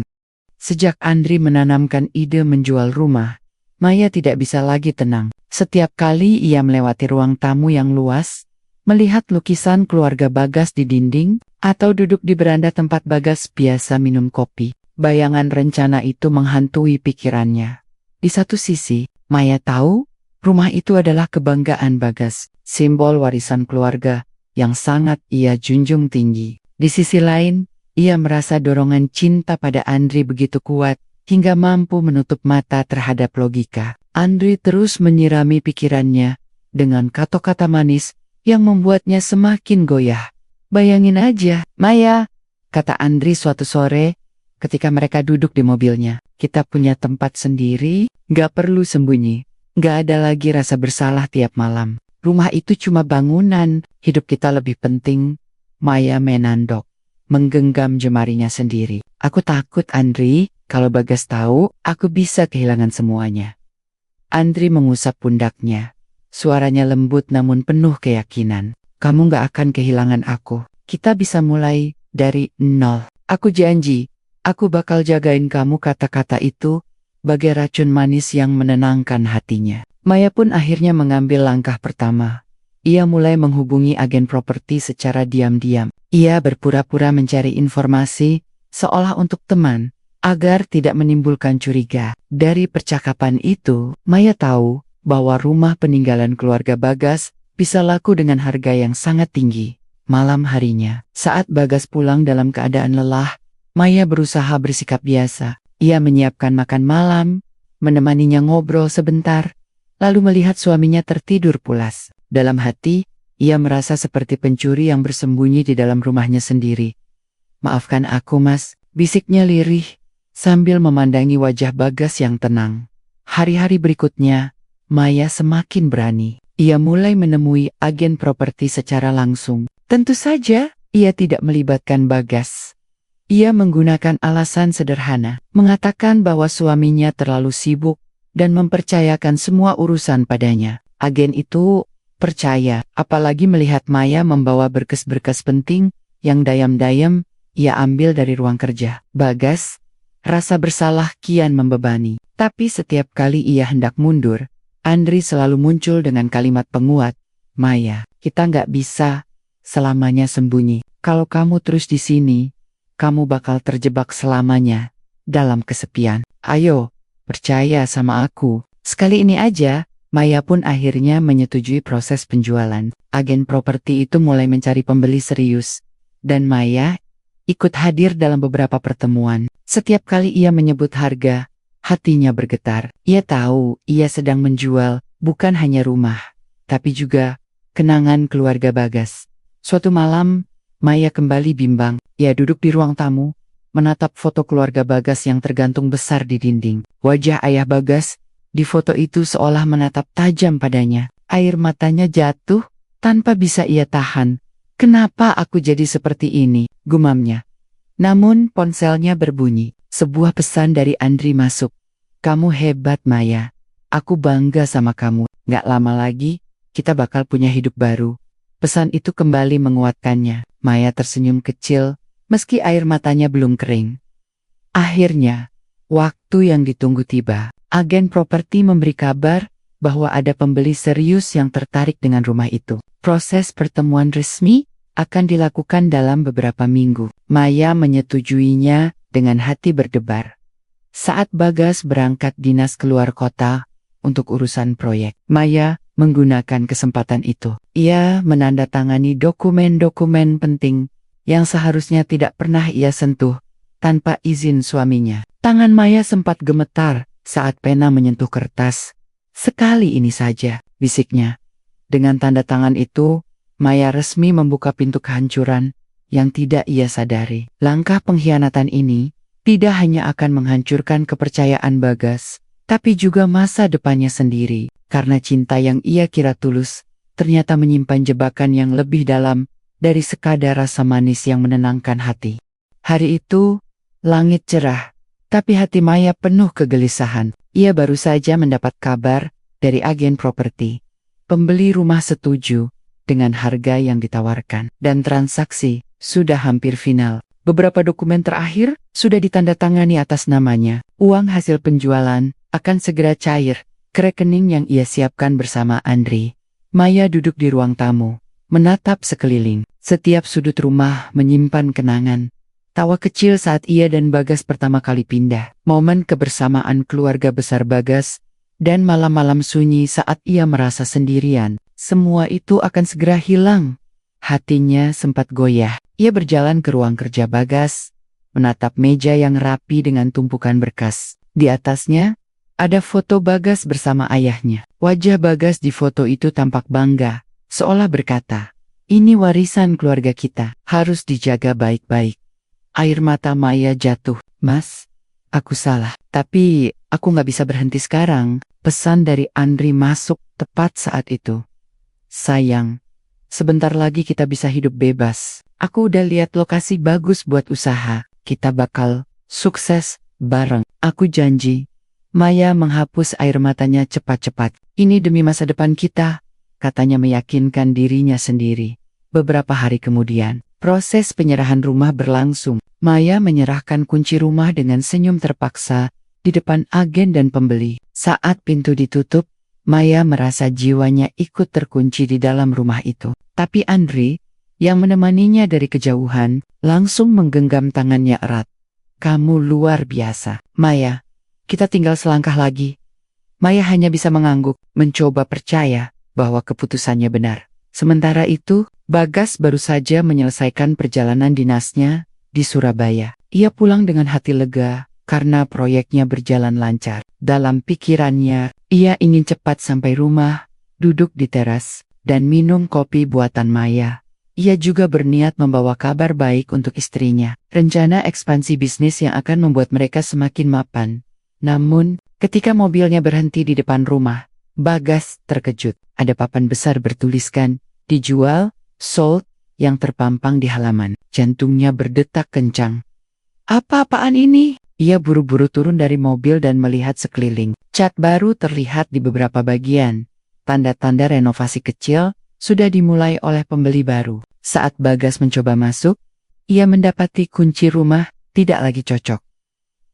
Sejak Andri menanamkan ide menjual rumah, Maya tidak bisa lagi tenang. Setiap kali ia melewati ruang tamu yang luas, melihat lukisan keluarga Bagas di dinding, atau duduk di beranda tempat Bagas biasa minum kopi, bayangan rencana itu menghantui pikirannya. Di satu sisi, Maya tahu rumah itu adalah kebanggaan Bagas, simbol warisan keluarga yang sangat ia junjung tinggi. Di sisi lain, ia merasa dorongan cinta pada Andri begitu kuat, hingga mampu menutup mata terhadap logika. Andri terus menyirami pikirannya dengan kata-kata manis yang membuatnya semakin goyah. Bayangin aja, Maya, kata Andri suatu sore ketika mereka duduk di mobilnya. Kita punya tempat sendiri, gak perlu sembunyi. Gak ada lagi rasa bersalah tiap malam. Rumah itu cuma bangunan, hidup kita lebih penting. Maya menandok, menggenggam jemarinya sendiri. Aku takut Andri, kalau Bagas tahu, aku bisa kehilangan semuanya. Andri mengusap pundaknya. Suaranya lembut namun penuh keyakinan. Kamu gak akan kehilangan aku. Kita bisa mulai dari nol. Aku janji, aku bakal jagain kamu. Kata-kata itu bagai racun manis yang menenangkan hatinya. Maya pun akhirnya mengambil langkah pertama. Ia mulai menghubungi agen properti secara diam-diam. Ia berpura-pura mencari informasi, seolah untuk teman, agar tidak menimbulkan curiga. Dari percakapan itu, Maya tahu bahwa rumah peninggalan keluarga Bagas bisa laku dengan harga yang sangat tinggi. Malam harinya, saat Bagas pulang dalam keadaan lelah, Maya berusaha bersikap biasa. Ia menyiapkan makan malam, menemaninya ngobrol sebentar, lalu melihat suaminya tertidur pulas. Dalam hati, ia merasa seperti pencuri yang bersembunyi di dalam rumahnya sendiri. "Maafkan aku, Mas," bisiknya lirih, sambil memandangi wajah Bagas yang tenang. Hari-hari berikutnya, Maya semakin berani. Ia mulai menemui agen properti secara langsung. Tentu saja, ia tidak melibatkan Bagas. Ia menggunakan alasan sederhana, mengatakan bahwa suaminya terlalu sibuk dan mempercayakan semua urusan padanya. Agen itu percaya, apalagi melihat Maya membawa berkas-berkas penting yang dayam-dayam ia ambil dari ruang kerja. Bagas, rasa bersalah kian membebani. Tapi setiap kali ia hendak mundur, Andri selalu muncul dengan kalimat penguat. "Maya, kita nggak bisa selamanya sembunyi. Kalau kamu terus di sini, kamu bakal terjebak selamanya dalam kesepian. Ayo, percaya sama aku." Sekali ini aja, Maya pun akhirnya menyetujui proses penjualan. Agen properti itu mulai mencari pembeli serius, dan Maya ikut hadir dalam beberapa pertemuan. Setiap kali ia menyebut harga, hatinya bergetar. Ia tahu ia sedang menjual bukan hanya rumah, tapi juga kenangan keluarga Bagas. Suatu malam, Maya kembali bimbang. Ia duduk di ruang tamu, menatap foto keluarga Bagas yang tergantung besar di dinding. Wajah ayah Bagas di foto itu seolah menatap tajam padanya. Air matanya jatuh tanpa bisa ia tahan. "Kenapa aku jadi seperti ini?" gumamnya. Namun ponselnya berbunyi. Sebuah pesan dari Andri masuk. "Kamu hebat, Maya. Aku bangga sama kamu. Gak lama lagi, kita bakal punya hidup baru." Pesan itu kembali menguatkannya. Maya tersenyum kecil, meski air matanya belum kering. Akhirnya, waktu yang ditunggu tiba. Agen properti memberi kabar bahwa ada pembeli serius yang tertarik dengan rumah itu. Proses pertemuan resmi akan dilakukan dalam beberapa minggu. Maya menyetujuinya dengan hati berdebar. Saat Bagas berangkat dinas keluar kota untuk urusan proyek, Maya menggunakan kesempatan itu. Ia menandatangani dokumen-dokumen penting yang seharusnya tidak pernah ia sentuh tanpa izin suaminya. Tangan Maya sempat gemetar saat pena menyentuh kertas. "Sekali ini saja," bisiknya. Dengan tanda tangan itu, Maya resmi membuka pintu kehancuran yang tidak ia sadari. Langkah pengkhianatan ini tidak hanya akan menghancurkan kepercayaan Bagas, tapi juga masa depannya sendiri. Karena cinta yang ia kira tulus, ternyata menyimpan jebakan yang lebih dalam dari sekadar rasa manis yang menenangkan hati. Hari itu, langit cerah, tapi hati Maya penuh kegelisahan. Ia baru saja mendapat kabar dari agen properti. Pembeli rumah setuju dengan harga yang ditawarkan, dan transaksi sudah hampir final. Beberapa dokumen terakhir sudah ditandatangani atas namanya. Uang hasil penjualan akan segera cair ke rekening yang ia siapkan bersama Andri. Maya duduk di ruang tamu, menatap sekeliling. Setiap sudut rumah menyimpan kenangan. Tawa kecil saat ia dan Bagas pertama kali pindah. Momen kebersamaan keluarga besar Bagas, dan malam-malam sunyi saat ia merasa sendirian. Semua itu akan segera hilang. Hatinya sempat goyah. Ia berjalan ke ruang kerja Bagas, menatap meja yang rapi dengan tumpukan berkas. Di atasnya, ada foto Bagas bersama ayahnya. Wajah Bagas di foto itu tampak bangga, seolah berkata, "Ini warisan keluarga kita, harus dijaga baik-baik." Air mata Maya jatuh. "Mas, aku salah. Tapi aku nggak bisa berhenti sekarang." Pesan dari Andri masuk tepat saat itu. "Sayang, sebentar lagi kita bisa hidup bebas. Aku udah lihat lokasi bagus buat usaha. Kita bakal sukses bareng. Aku janji." Maya menghapus air matanya cepat-cepat. "Ini demi masa depan kita," katanya meyakinkan dirinya sendiri. Beberapa hari kemudian, proses penyerahan rumah berlangsung. Maya menyerahkan kunci rumah dengan senyum terpaksa di depan agen dan pembeli. Saat pintu ditutup, Maya merasa jiwanya ikut terkunci di dalam rumah itu. Tapi Andri, yang menemaninya dari kejauhan, langsung menggenggam tangannya erat. kamu luar biasa. Maya, kita tinggal selangkah lagi. Maya hanya bisa mengangguk, mencoba percaya bahwa keputusannya benar. Sementara itu, Bagas baru saja menyelesaikan perjalanan dinasnya di Surabaya. Ia pulang dengan hati lega karena proyeknya berjalan lancar. Dalam pikirannya, ia ingin cepat sampai rumah, duduk di teras, dan minum kopi buatan Maya. Ia juga berniat membawa kabar baik untuk istrinya. Rencana ekspansi bisnis yang akan membuat mereka semakin mapan. Namun, ketika mobilnya berhenti di depan rumah, Bagas terkejut. Ada papan besar bertuliskan, dijual, sold, yang terpampang di halaman. Jantungnya berdetak kencang. Apa-apaan ini? Ia buru-buru turun dari mobil dan melihat sekeliling. Cat baru terlihat di beberapa bagian. Tanda-tanda renovasi kecil sudah dimulai oleh pembeli baru. Saat Bagas mencoba masuk, ia mendapati kunci rumah tidak lagi cocok.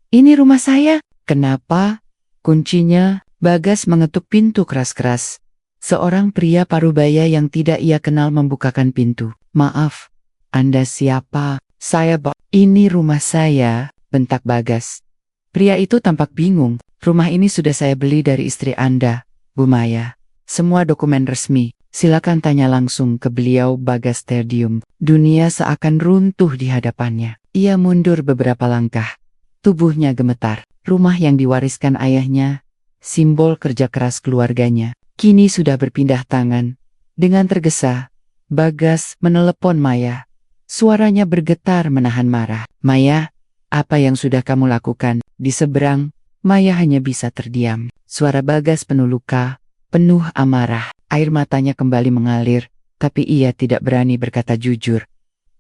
Ini rumah saya. Kenapa? Kuncinya, Bagas mengetuk pintu keras-keras. Seorang pria parubaya yang tidak ia kenal membukakan pintu. Maaf, Anda siapa? Saya Bob. Ini rumah saya, bentak Bagas. Pria itu tampak bingung. Rumah ini sudah saya beli dari istri Anda, Bu Maya. Semua dokumen resmi. Silakan tanya langsung ke beliau. Bagas terdiam. Dunia seakan runtuh di hadapannya. Ia mundur beberapa langkah. Tubuhnya gemetar. Rumah yang diwariskan ayahnya, simbol kerja keras keluarganya, kini sudah berpindah tangan. Dengan tergesa, Bagas menelepon Maya. Suaranya bergetar menahan marah. Maya, apa yang sudah kamu lakukan? Di seberang, Maya hanya bisa terdiam. Suara Bagas penuh luka, penuh amarah. Air matanya kembali mengalir, tapi ia tidak berani berkata jujur.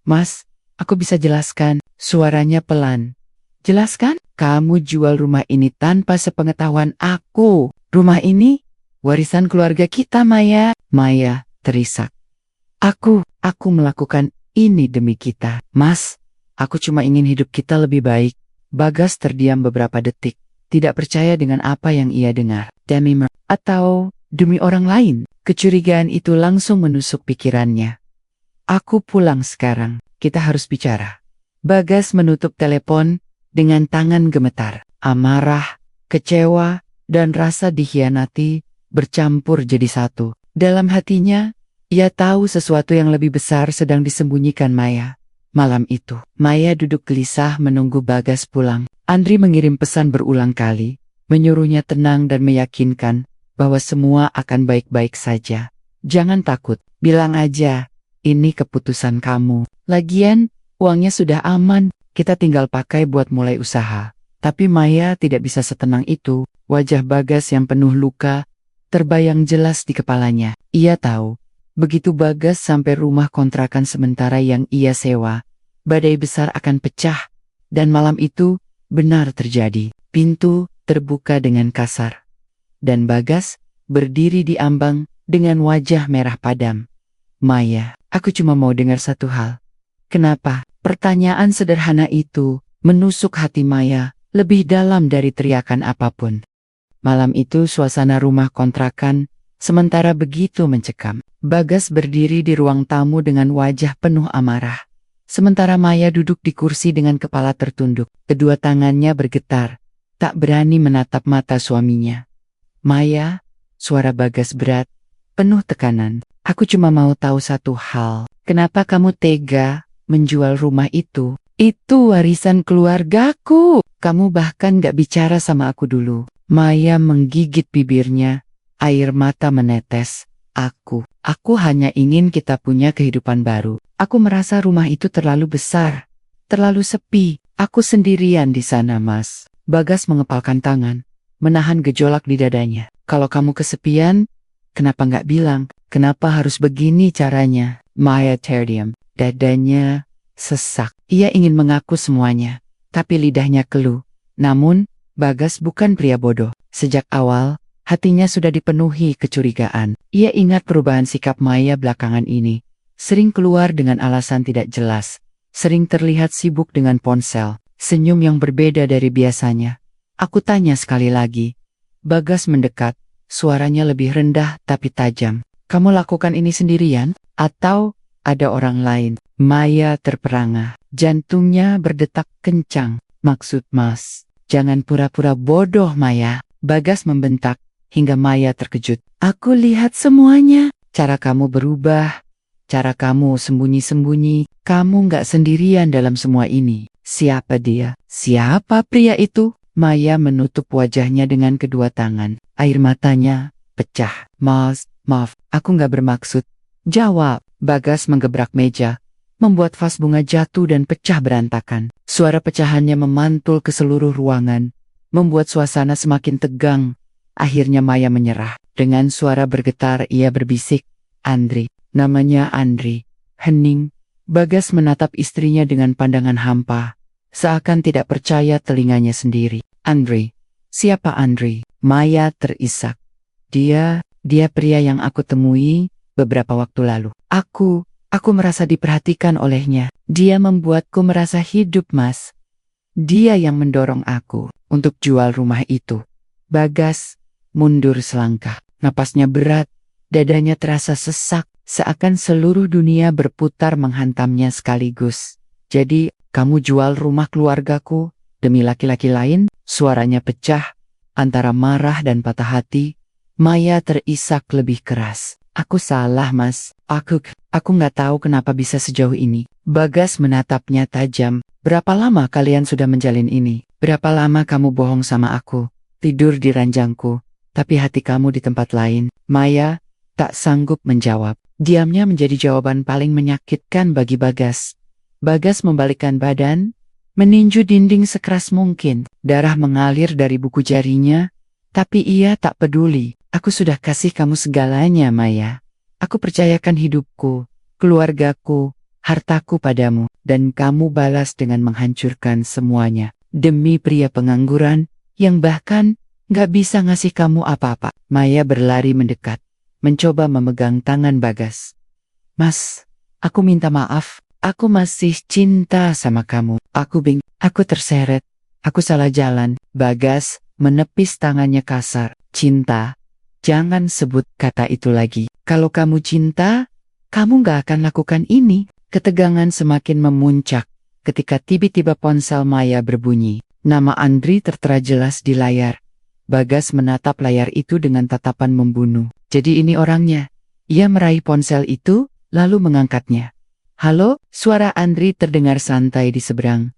Mas, aku bisa jelaskan. Suaranya pelan. Jelaskan? Kamu jual rumah ini tanpa sepengetahuan aku. Rumah ini warisan keluarga kita, Maya. Maya terisak. Aku melakukan ini demi kita. Mas, aku cuma ingin hidup kita lebih baik. Bagas terdiam beberapa detik, tidak percaya dengan apa yang ia dengar. Atau demi orang lain. Kecurigaan itu langsung menusuk pikirannya. Aku pulang sekarang, kita harus bicara. Bagas menutup telepon dengan tangan gemetar. Amarah, kecewa, dan rasa dikhianati bercampur jadi satu. Dalam hatinya, ia tahu sesuatu yang lebih besar sedang disembunyikan Maya. Malam itu, Maya duduk gelisah menunggu Bagas pulang. Andri mengirim pesan berulang kali, menyuruhnya tenang dan meyakinkan bahwa semua akan baik-baik saja. Jangan takut, bilang aja, ini keputusan kamu. Lagian, uangnya sudah aman, kita tinggal pakai buat mulai usaha. Tapi Maya tidak bisa setenang itu. Wajah Bagas yang penuh luka terbayang jelas di kepalanya. Ia tahu, begitu Bagas sampai rumah kontrakan sementara yang ia sewa, badai besar akan pecah. Dan malam itu benar terjadi. Pintu terbuka dengan kasar. Dan Bagas berdiri di ambang dengan wajah merah padam. Maya, aku cuma mau dengar satu hal. Kenapa? Pertanyaan sederhana itu menusuk hati Maya lebih dalam dari teriakan apapun. Malam itu suasana rumah kontrakan sementara begitu mencekam. Bagas berdiri di ruang tamu dengan wajah penuh amarah. Sementara Maya duduk di kursi dengan kepala tertunduk. Kedua tangannya bergetar, tak berani menatap mata suaminya. Maya, suara Bagas berat, penuh tekanan. Aku cuma mau tahu satu hal. Kenapa kamu tega menjual rumah itu? Itu warisan keluargaku. Kamu bahkan gak bicara sama aku dulu. Maya menggigit bibirnya, air mata menetes. Aku hanya ingin kita punya kehidupan baru. Aku merasa rumah itu terlalu besar, terlalu sepi. Aku sendirian di sana, Mas. Bagas mengepalkan tangan, menahan gejolak di dadanya. Kalau kamu kesepian, kenapa nggak bilang? Kenapa harus begini caranya? Maya terdiam. Dadanya sesak. Ia ingin mengaku semuanya, tapi lidahnya keluh. Namun, Bagas bukan pria bodoh. Sejak awal, hatinya sudah dipenuhi kecurigaan. Ia ingat perubahan sikap Maya belakangan ini. Sering keluar dengan alasan tidak jelas. Sering terlihat sibuk dengan ponsel. Senyum yang berbeda dari biasanya. Aku tanya sekali lagi. Bagas mendekat. Suaranya lebih rendah tapi tajam. Kamu lakukan ini sendirian? Atau ada orang lain? Maya terperangah. Jantungnya berdetak kencang. Maksud Mas, jangan pura-pura bodoh Maya. Bagas membentak, hingga Maya terkejut. Aku lihat semuanya. Cara kamu berubah. Cara kamu sembunyi-sembunyi. Kamu nggak sendirian dalam semua ini. Siapa dia? Siapa pria itu? Maya menutup wajahnya dengan kedua tangan. Air matanya pecah. Mas, maaf, aku nggak bermaksud. Jawab. Bagas menggebrak meja, membuat vas bunga jatuh dan pecah berantakan. Suara pecahannya memantul ke seluruh ruangan, membuat suasana semakin tegang. Akhirnya Maya menyerah. Dengan suara bergetar ia berbisik, Andri. Namanya Andri. Hening. Bagas menatap istrinya dengan pandangan hampa, seakan tidak percaya telinganya sendiri. Andri. Siapa Andri? Maya terisak. Dia pria yang aku temui beberapa waktu lalu. Aku merasa diperhatikan olehnya. Dia membuatku merasa hidup, Mas. Dia yang mendorong aku untuk jual rumah itu. Bagas mundur selangkah. Napasnya berat, dadanya terasa sesak, seakan seluruh dunia berputar menghantamnya sekaligus. Jadi, kamu jual rumah keluargaku demi laki-laki lain? Suaranya pecah, antara marah dan patah hati. Maya terisak lebih keras. Aku salah, Mas. Aku nggak tahu kenapa bisa sejauh ini. Bagas menatapnya tajam. Berapa lama kalian sudah menjalin ini? Berapa lama kamu bohong sama aku? Tidur di ranjangku, tapi hati kamu di tempat lain. Maya tak sanggup menjawab. Diamnya menjadi jawaban paling menyakitkan bagi Bagas. Bagas membalikkan badan, meninju dinding sekeras mungkin. Darah mengalir dari buku jarinya, tapi ia tak peduli. Aku sudah kasih kamu segalanya, Maya. Aku percayakan hidupku, keluargaku, hartaku padamu, dan kamu balas dengan menghancurkan semuanya. Demi pria pengangguran, yang bahkan gak bisa ngasih kamu apa-apa. Maya berlari mendekat, mencoba memegang tangan Bagas. Mas, aku minta maaf. Aku masih cinta sama kamu. Aku terseret. Aku salah jalan. Bagas menepis tangannya kasar. Cinta. Jangan sebut kata itu lagi. Kalau kamu cinta, kamu gak akan lakukan ini. Ketegangan semakin memuncak ketika tiba-tiba ponsel Maya berbunyi. Nama Andri tertera jelas di layar. Bagas menatap layar itu dengan tatapan membunuh. Jadi ini orangnya. Ia meraih ponsel itu, lalu mengangkatnya. Halo, suara Andri terdengar santai di seberang.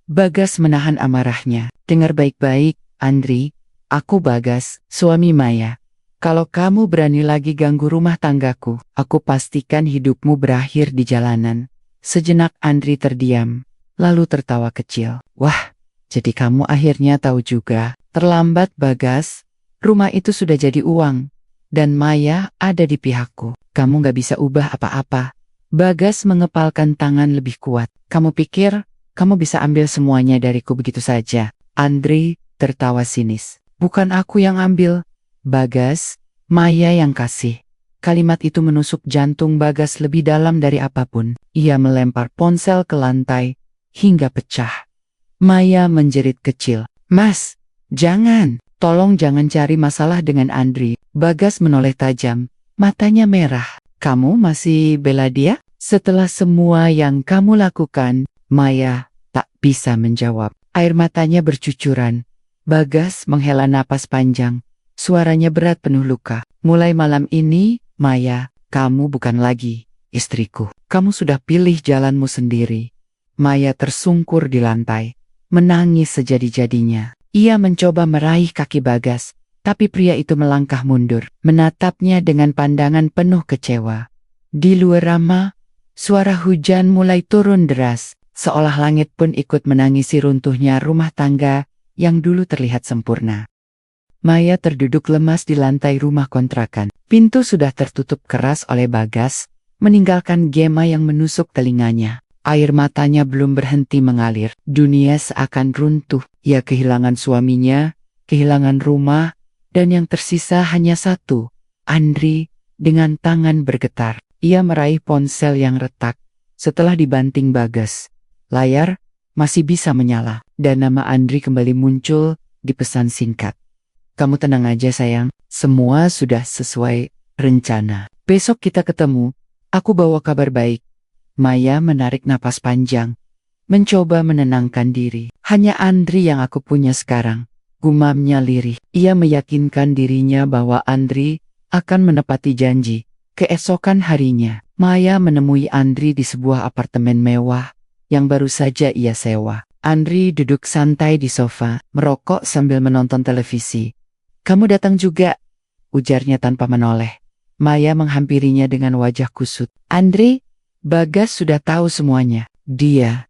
Bagas menahan amarahnya. Dengar baik-baik, Andri. Aku Bagas, suami Maya. Kalau kamu berani lagi ganggu rumah tanggaku, aku pastikan hidupmu berakhir di jalanan. Sejenak Andri terdiam, lalu tertawa kecil. Wah, jadi kamu akhirnya tahu juga. Terlambat Bagas, rumah itu sudah jadi uang. Dan Maya ada di pihakku. Kamu gak bisa ubah apa-apa. Bagas mengepalkan tangan lebih kuat. Kamu pikir, kamu bisa ambil semuanya dariku begitu saja? Andri tertawa sinis. Bukan aku yang ambil. Bagas, Maya yang kasih. Kalimat itu menusuk jantung Bagas lebih dalam dari apapun. Ia melempar ponsel ke lantai, hingga pecah. Maya menjerit kecil. Mas, jangan. Tolong jangan cari masalah dengan Andri. Bagas menoleh tajam. Matanya merah. Kamu masih bela dia? Setelah semua yang kamu lakukan, Maya tak bisa menjawab. Air matanya bercucuran. Bagas menghela napas panjang. Suaranya berat penuh luka. Mulai malam ini, Maya, kamu bukan lagi istriku. Kamu sudah pilih jalanmu sendiri. Maya tersungkur di lantai, menangis sejadi-jadinya. Ia mencoba meraih kaki Bagas, tapi pria itu melangkah mundur, menatapnya dengan pandangan penuh kecewa. Di luar Rama, suara hujan mulai turun deras, seolah langit pun ikut menangisi runtuhnya rumah tangga yang dulu terlihat sempurna. Maya terduduk lemas di lantai rumah kontrakan. Pintu sudah tertutup keras oleh Bagas, meninggalkan gema yang menusuk telinganya. Air matanya belum berhenti mengalir. Dunia seakan runtuh. Ia kehilangan suaminya, kehilangan rumah, dan yang tersisa hanya satu. Andri, dengan tangan bergetar. Ia meraih ponsel yang retak. Setelah dibanting Bagas, layar masih bisa menyala, dan nama Andri kembali muncul di pesan singkat. Kamu tenang aja sayang, semua sudah sesuai rencana. Besok kita ketemu, aku bawa kabar baik. Maya menarik napas panjang, mencoba menenangkan diri. Hanya Andri yang aku punya sekarang, gumamnya lirih. Ia meyakinkan dirinya bahwa Andri akan menepati janji. Keesokan harinya, Maya menemui Andri di sebuah apartemen mewah yang baru saja ia sewa. Andri duduk santai di sofa, merokok sambil menonton televisi. "Kamu datang juga?" ujarnya tanpa menoleh. Maya menghampirinya dengan wajah kusut. "Andri, Bagas sudah tahu semuanya. Dia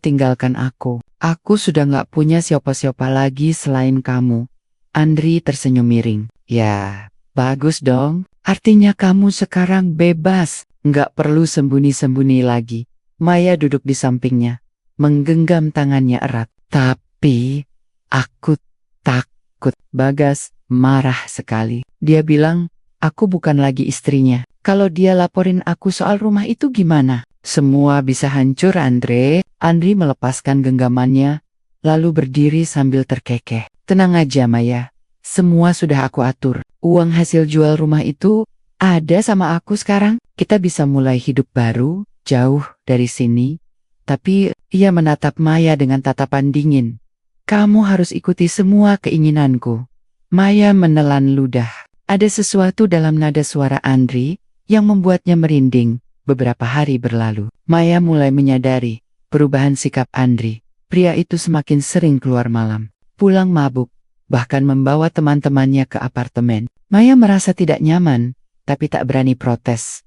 tinggalkan aku. Aku sudah gak punya siapa-siapa lagi selain kamu." Andri tersenyum miring. "Ya, bagus dong. Artinya kamu sekarang bebas. Gak perlu sembunyi-sembunyi lagi." Maya duduk di sampingnya, menggenggam tangannya erat. "Tapi, aku takut." Bagas marah sekali. Dia bilang, "Aku bukan lagi istrinya. Kalau dia laporin aku soal rumah itu gimana?" "Semua bisa hancur, Andre." Andri melepaskan genggamannya, lalu berdiri sambil terkekeh. "Tenang aja, Maya. Semua sudah aku atur. Uang hasil jual rumah itu ada sama aku sekarang. Kita bisa mulai hidup baru, jauh dari sini." Tapi ia menatap Maya dengan tatapan dingin. "Kamu harus ikuti semua keinginanku." Maya menelan ludah. Ada sesuatu dalam nada suara Andri yang membuatnya merinding. Beberapa hari berlalu. Maya mulai menyadari perubahan sikap Andri. Pria itu semakin sering keluar malam, pulang mabuk, bahkan membawa teman-temannya ke apartemen. Maya merasa tidak nyaman, tapi tak berani protes.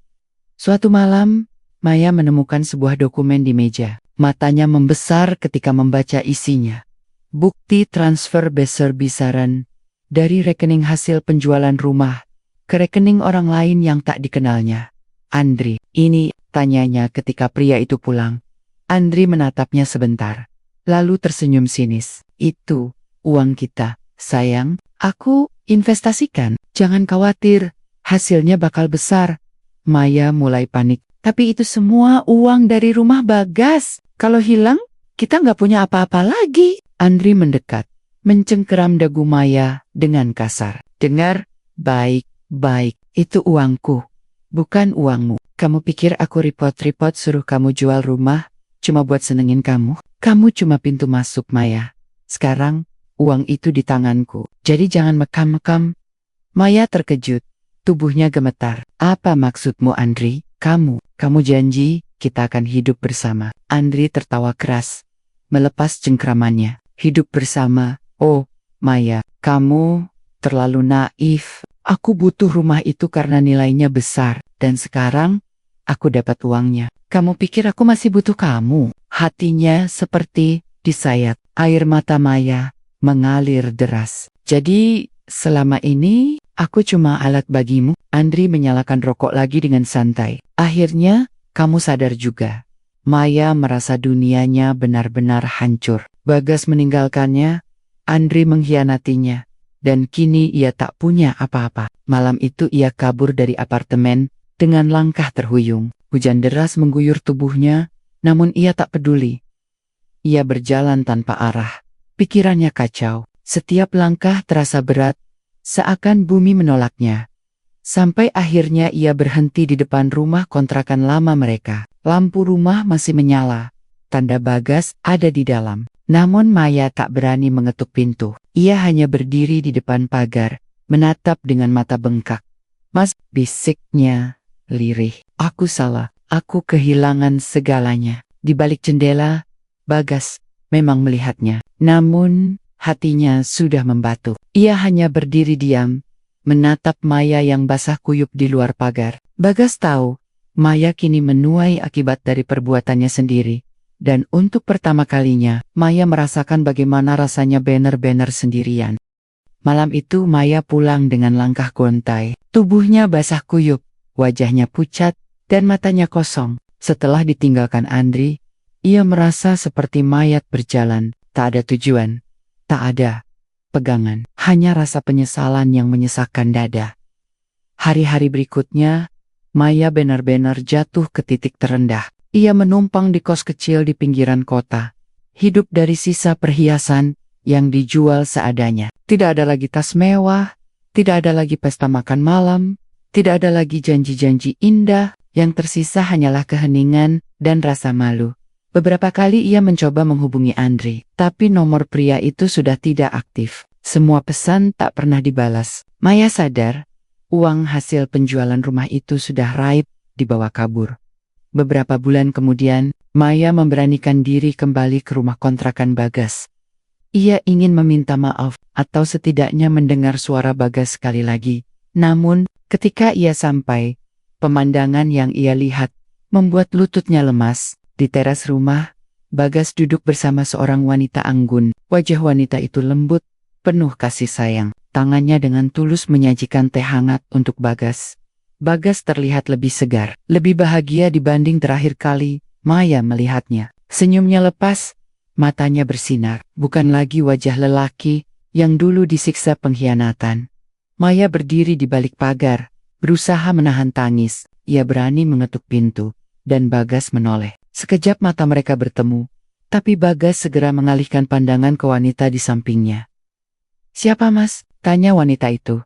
Suatu malam, Maya menemukan sebuah dokumen di meja. Matanya membesar ketika membaca isinya. Bukti transfer besar-besaran dari rekening hasil penjualan rumah ke rekening orang lain yang tak dikenalnya. "Andri, ini?" tanyanya ketika pria itu pulang. Andri menatapnya sebentar, lalu tersenyum sinis. "Itu uang kita, sayang. Aku investasikan. Jangan khawatir, hasilnya bakal besar." Maya mulai panik. "Tapi itu semua uang dari rumah Bagas. Kalau hilang, kita nggak punya apa-apa lagi." Andri mendekat, mencengkeram dagu Maya dengan kasar. "Dengar, baik-baik. Itu uangku, bukan uangmu. Kamu pikir aku repot-repot suruh kamu jual rumah cuma buat senengin kamu? Kamu cuma pintu masuk, Maya. Sekarang, uang itu di tanganku. Jadi jangan mekam-mekam." Maya terkejut. Tubuhnya gemetar. "Apa maksudmu, Andri? Kamu janji kita akan hidup bersama." Andri tertawa keras, melepas cengkramannya. "Hidup bersama? Oh, Maya, kamu terlalu naif. Aku butuh rumah itu karena nilainya besar. Dan sekarang, aku dapat uangnya. Kamu pikir aku masih butuh kamu?" Hatinya seperti disayat. Air mata Maya mengalir deras. "Jadi, selama ini, aku cuma alat bagimu?" Andri menyalakan rokok lagi dengan santai. "Akhirnya, kamu sadar juga." Maya merasa dunianya benar-benar hancur. Bagas meninggalkannya, Andri mengkhianatinya, dan kini ia tak punya apa-apa. Malam itu ia kabur dari apartemen dengan langkah terhuyung. Hujan deras mengguyur tubuhnya, namun ia tak peduli. Ia berjalan tanpa arah. Pikirannya kacau. Setiap langkah terasa berat, seakan bumi menolaknya. Sampai akhirnya ia berhenti di depan rumah kontrakan lama mereka. Lampu rumah masih menyala. Tanda Bagas ada di dalam. Namun Maya tak berani mengetuk pintu. Ia hanya berdiri di depan pagar, menatap dengan mata bengkak. "Mas," bisiknya lirih. "Aku salah. Aku kehilangan segalanya." Di balik jendela, Bagas memang melihatnya. Namun, hatinya sudah membatu. Ia hanya berdiri diam, menatap Maya yang basah kuyup di luar pagar. Bagas tahu, Maya kini menuai akibat dari perbuatannya sendiri. Dan untuk pertama kalinya, Maya merasakan bagaimana rasanya benar-benar sendirian. Malam itu Maya pulang dengan langkah gontai. Tubuhnya basah kuyup, wajahnya pucat, dan matanya kosong. Setelah ditinggalkan Andri, ia merasa seperti mayat berjalan, tak ada tujuan, tak ada pegangan, hanya rasa penyesalan yang menyesakkan dada. Hari-hari berikutnya, Maya benar-benar jatuh ke titik terendah. Ia menumpang di kos kecil di pinggiran kota, hidup dari sisa perhiasan yang dijual seadanya. Tidak ada lagi tas mewah, tidak ada lagi pesta makan malam, tidak ada lagi janji-janji indah, yang tersisa hanyalah keheningan dan rasa malu. Beberapa kali ia mencoba menghubungi Andre, tapi nomor pria itu sudah tidak aktif. Semua pesan tak pernah dibalas. Maya sadar, uang hasil penjualan rumah itu sudah raib dibawa kabur. Beberapa bulan kemudian, Maya memberanikan diri kembali ke rumah kontrakan Bagas. Ia ingin meminta maaf atau setidaknya mendengar suara Bagas sekali lagi. Namun, ketika ia sampai, pemandangan yang ia lihat membuat lututnya lemas. Di teras rumah, Bagas duduk bersama seorang wanita anggun. Wajah wanita itu lembut, penuh kasih sayang. Tangannya dengan tulus menyajikan teh hangat untuk Bagas. Bagas terlihat lebih segar, lebih bahagia dibanding terakhir kali Maya melihatnya. Senyumnya lepas, matanya bersinar. Bukan lagi wajah lelaki yang dulu disiksa pengkhianatan. Maya berdiri di balik pagar, berusaha menahan tangis. Ia berani mengetuk pintu, dan Bagas menoleh. Sekejap mata mereka bertemu, tapi Bagas segera mengalihkan pandangan ke wanita di sampingnya. "Siapa mas?" tanya wanita itu.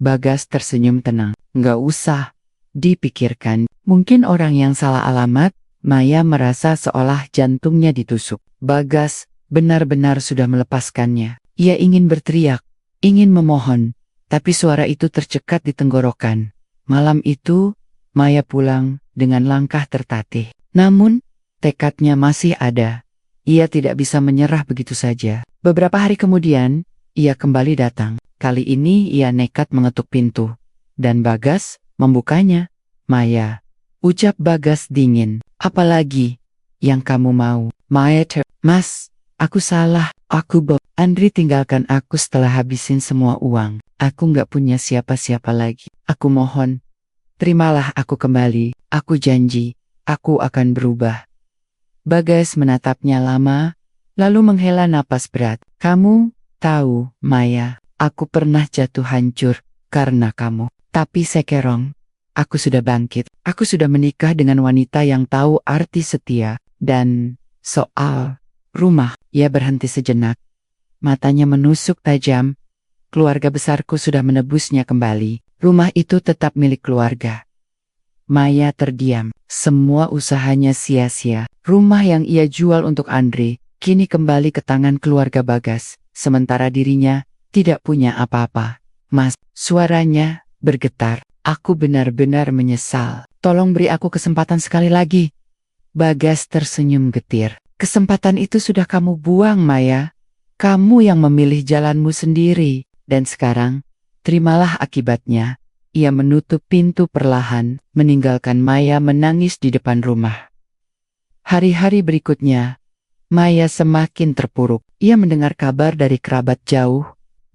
Bagas tersenyum tenang. "Nggak usah dipikirkan, mungkin orang yang salah alamat." Maya merasa seolah jantungnya ditusuk. Bagas benar-benar sudah melepaskannya. Ia ingin berteriak, ingin memohon, tapi suara itu tercekat di tenggorokan. Malam itu, Maya pulang dengan langkah tertatih. Namun, tekadnya masih ada. Ia tidak bisa menyerah begitu saja. Beberapa hari kemudian, ia kembali datang. Kali ini ia nekat mengetuk pintu. Dan Bagas membukanya. "Maya," ucap Bagas dingin. "Apalagi yang kamu mau?" "Maya, Mas, aku salah. Aku Bob. Andri tinggalkan aku setelah habisin semua uang. Aku nggak punya siapa-siapa lagi. Aku mohon, terimalah aku kembali. Aku janji, aku akan berubah." Bagas menatapnya lama, lalu menghela napas berat. "Kamu tahu, Maya, aku pernah jatuh hancur karena kamu. Tapi sekarang, aku sudah bangkit. Aku sudah menikah dengan wanita yang tahu arti setia. Dan soal rumah," ia berhenti sejenak. Matanya menusuk tajam. "Keluarga besarku sudah menebusnya kembali. Rumah itu tetap milik keluarga." Maya terdiam. Semua usahanya sia-sia. Rumah yang ia jual untuk Andre kini kembali ke tangan keluarga Bagas, sementara dirinya tidak punya apa-apa. "Mas," suaranya bergetar, "aku benar-benar menyesal. Tolong beri aku kesempatan sekali lagi." Bagas tersenyum getir. "Kesempatan itu sudah kamu buang, Maya. Kamu yang memilih jalanmu sendiri. Dan sekarang, terimalah akibatnya." Ia menutup pintu perlahan, meninggalkan Maya menangis di depan rumah. Hari-hari berikutnya, Maya semakin terpuruk. Ia mendengar kabar dari kerabat jauh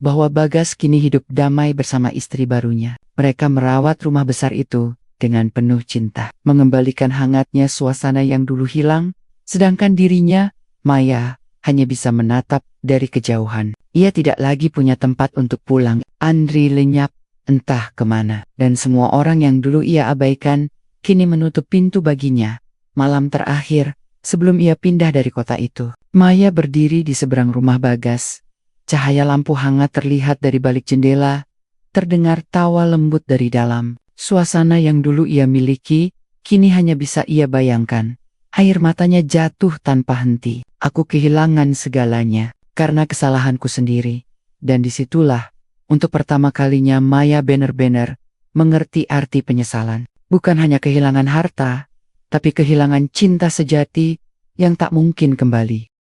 bahwa Bagas kini hidup damai bersama istri barunya. Mereka merawat rumah besar itu dengan penuh cinta, mengembalikan hangatnya suasana yang dulu hilang, sedangkan dirinya, Maya, hanya bisa menatap dari kejauhan. Ia tidak lagi punya tempat untuk pulang. Andri lenyap entah kemana, dan semua orang yang dulu ia abaikan kini menutup pintu baginya. Malam terakhir sebelum ia pindah dari kota itu, Maya berdiri di seberang rumah Bagas. Cahaya lampu hangat terlihat dari balik jendela, terdengar tawa lembut dari dalam. Suasana yang dulu ia miliki kini hanya bisa ia bayangkan. Air matanya jatuh tanpa henti. "Aku kehilangan segalanya karena kesalahanku sendiri." Dan disitulah, untuk pertama kalinya Maya benar-benar mengerti arti penyesalan. Bukan hanya kehilangan harta, tapi kehilangan cinta sejati yang tak mungkin kembali.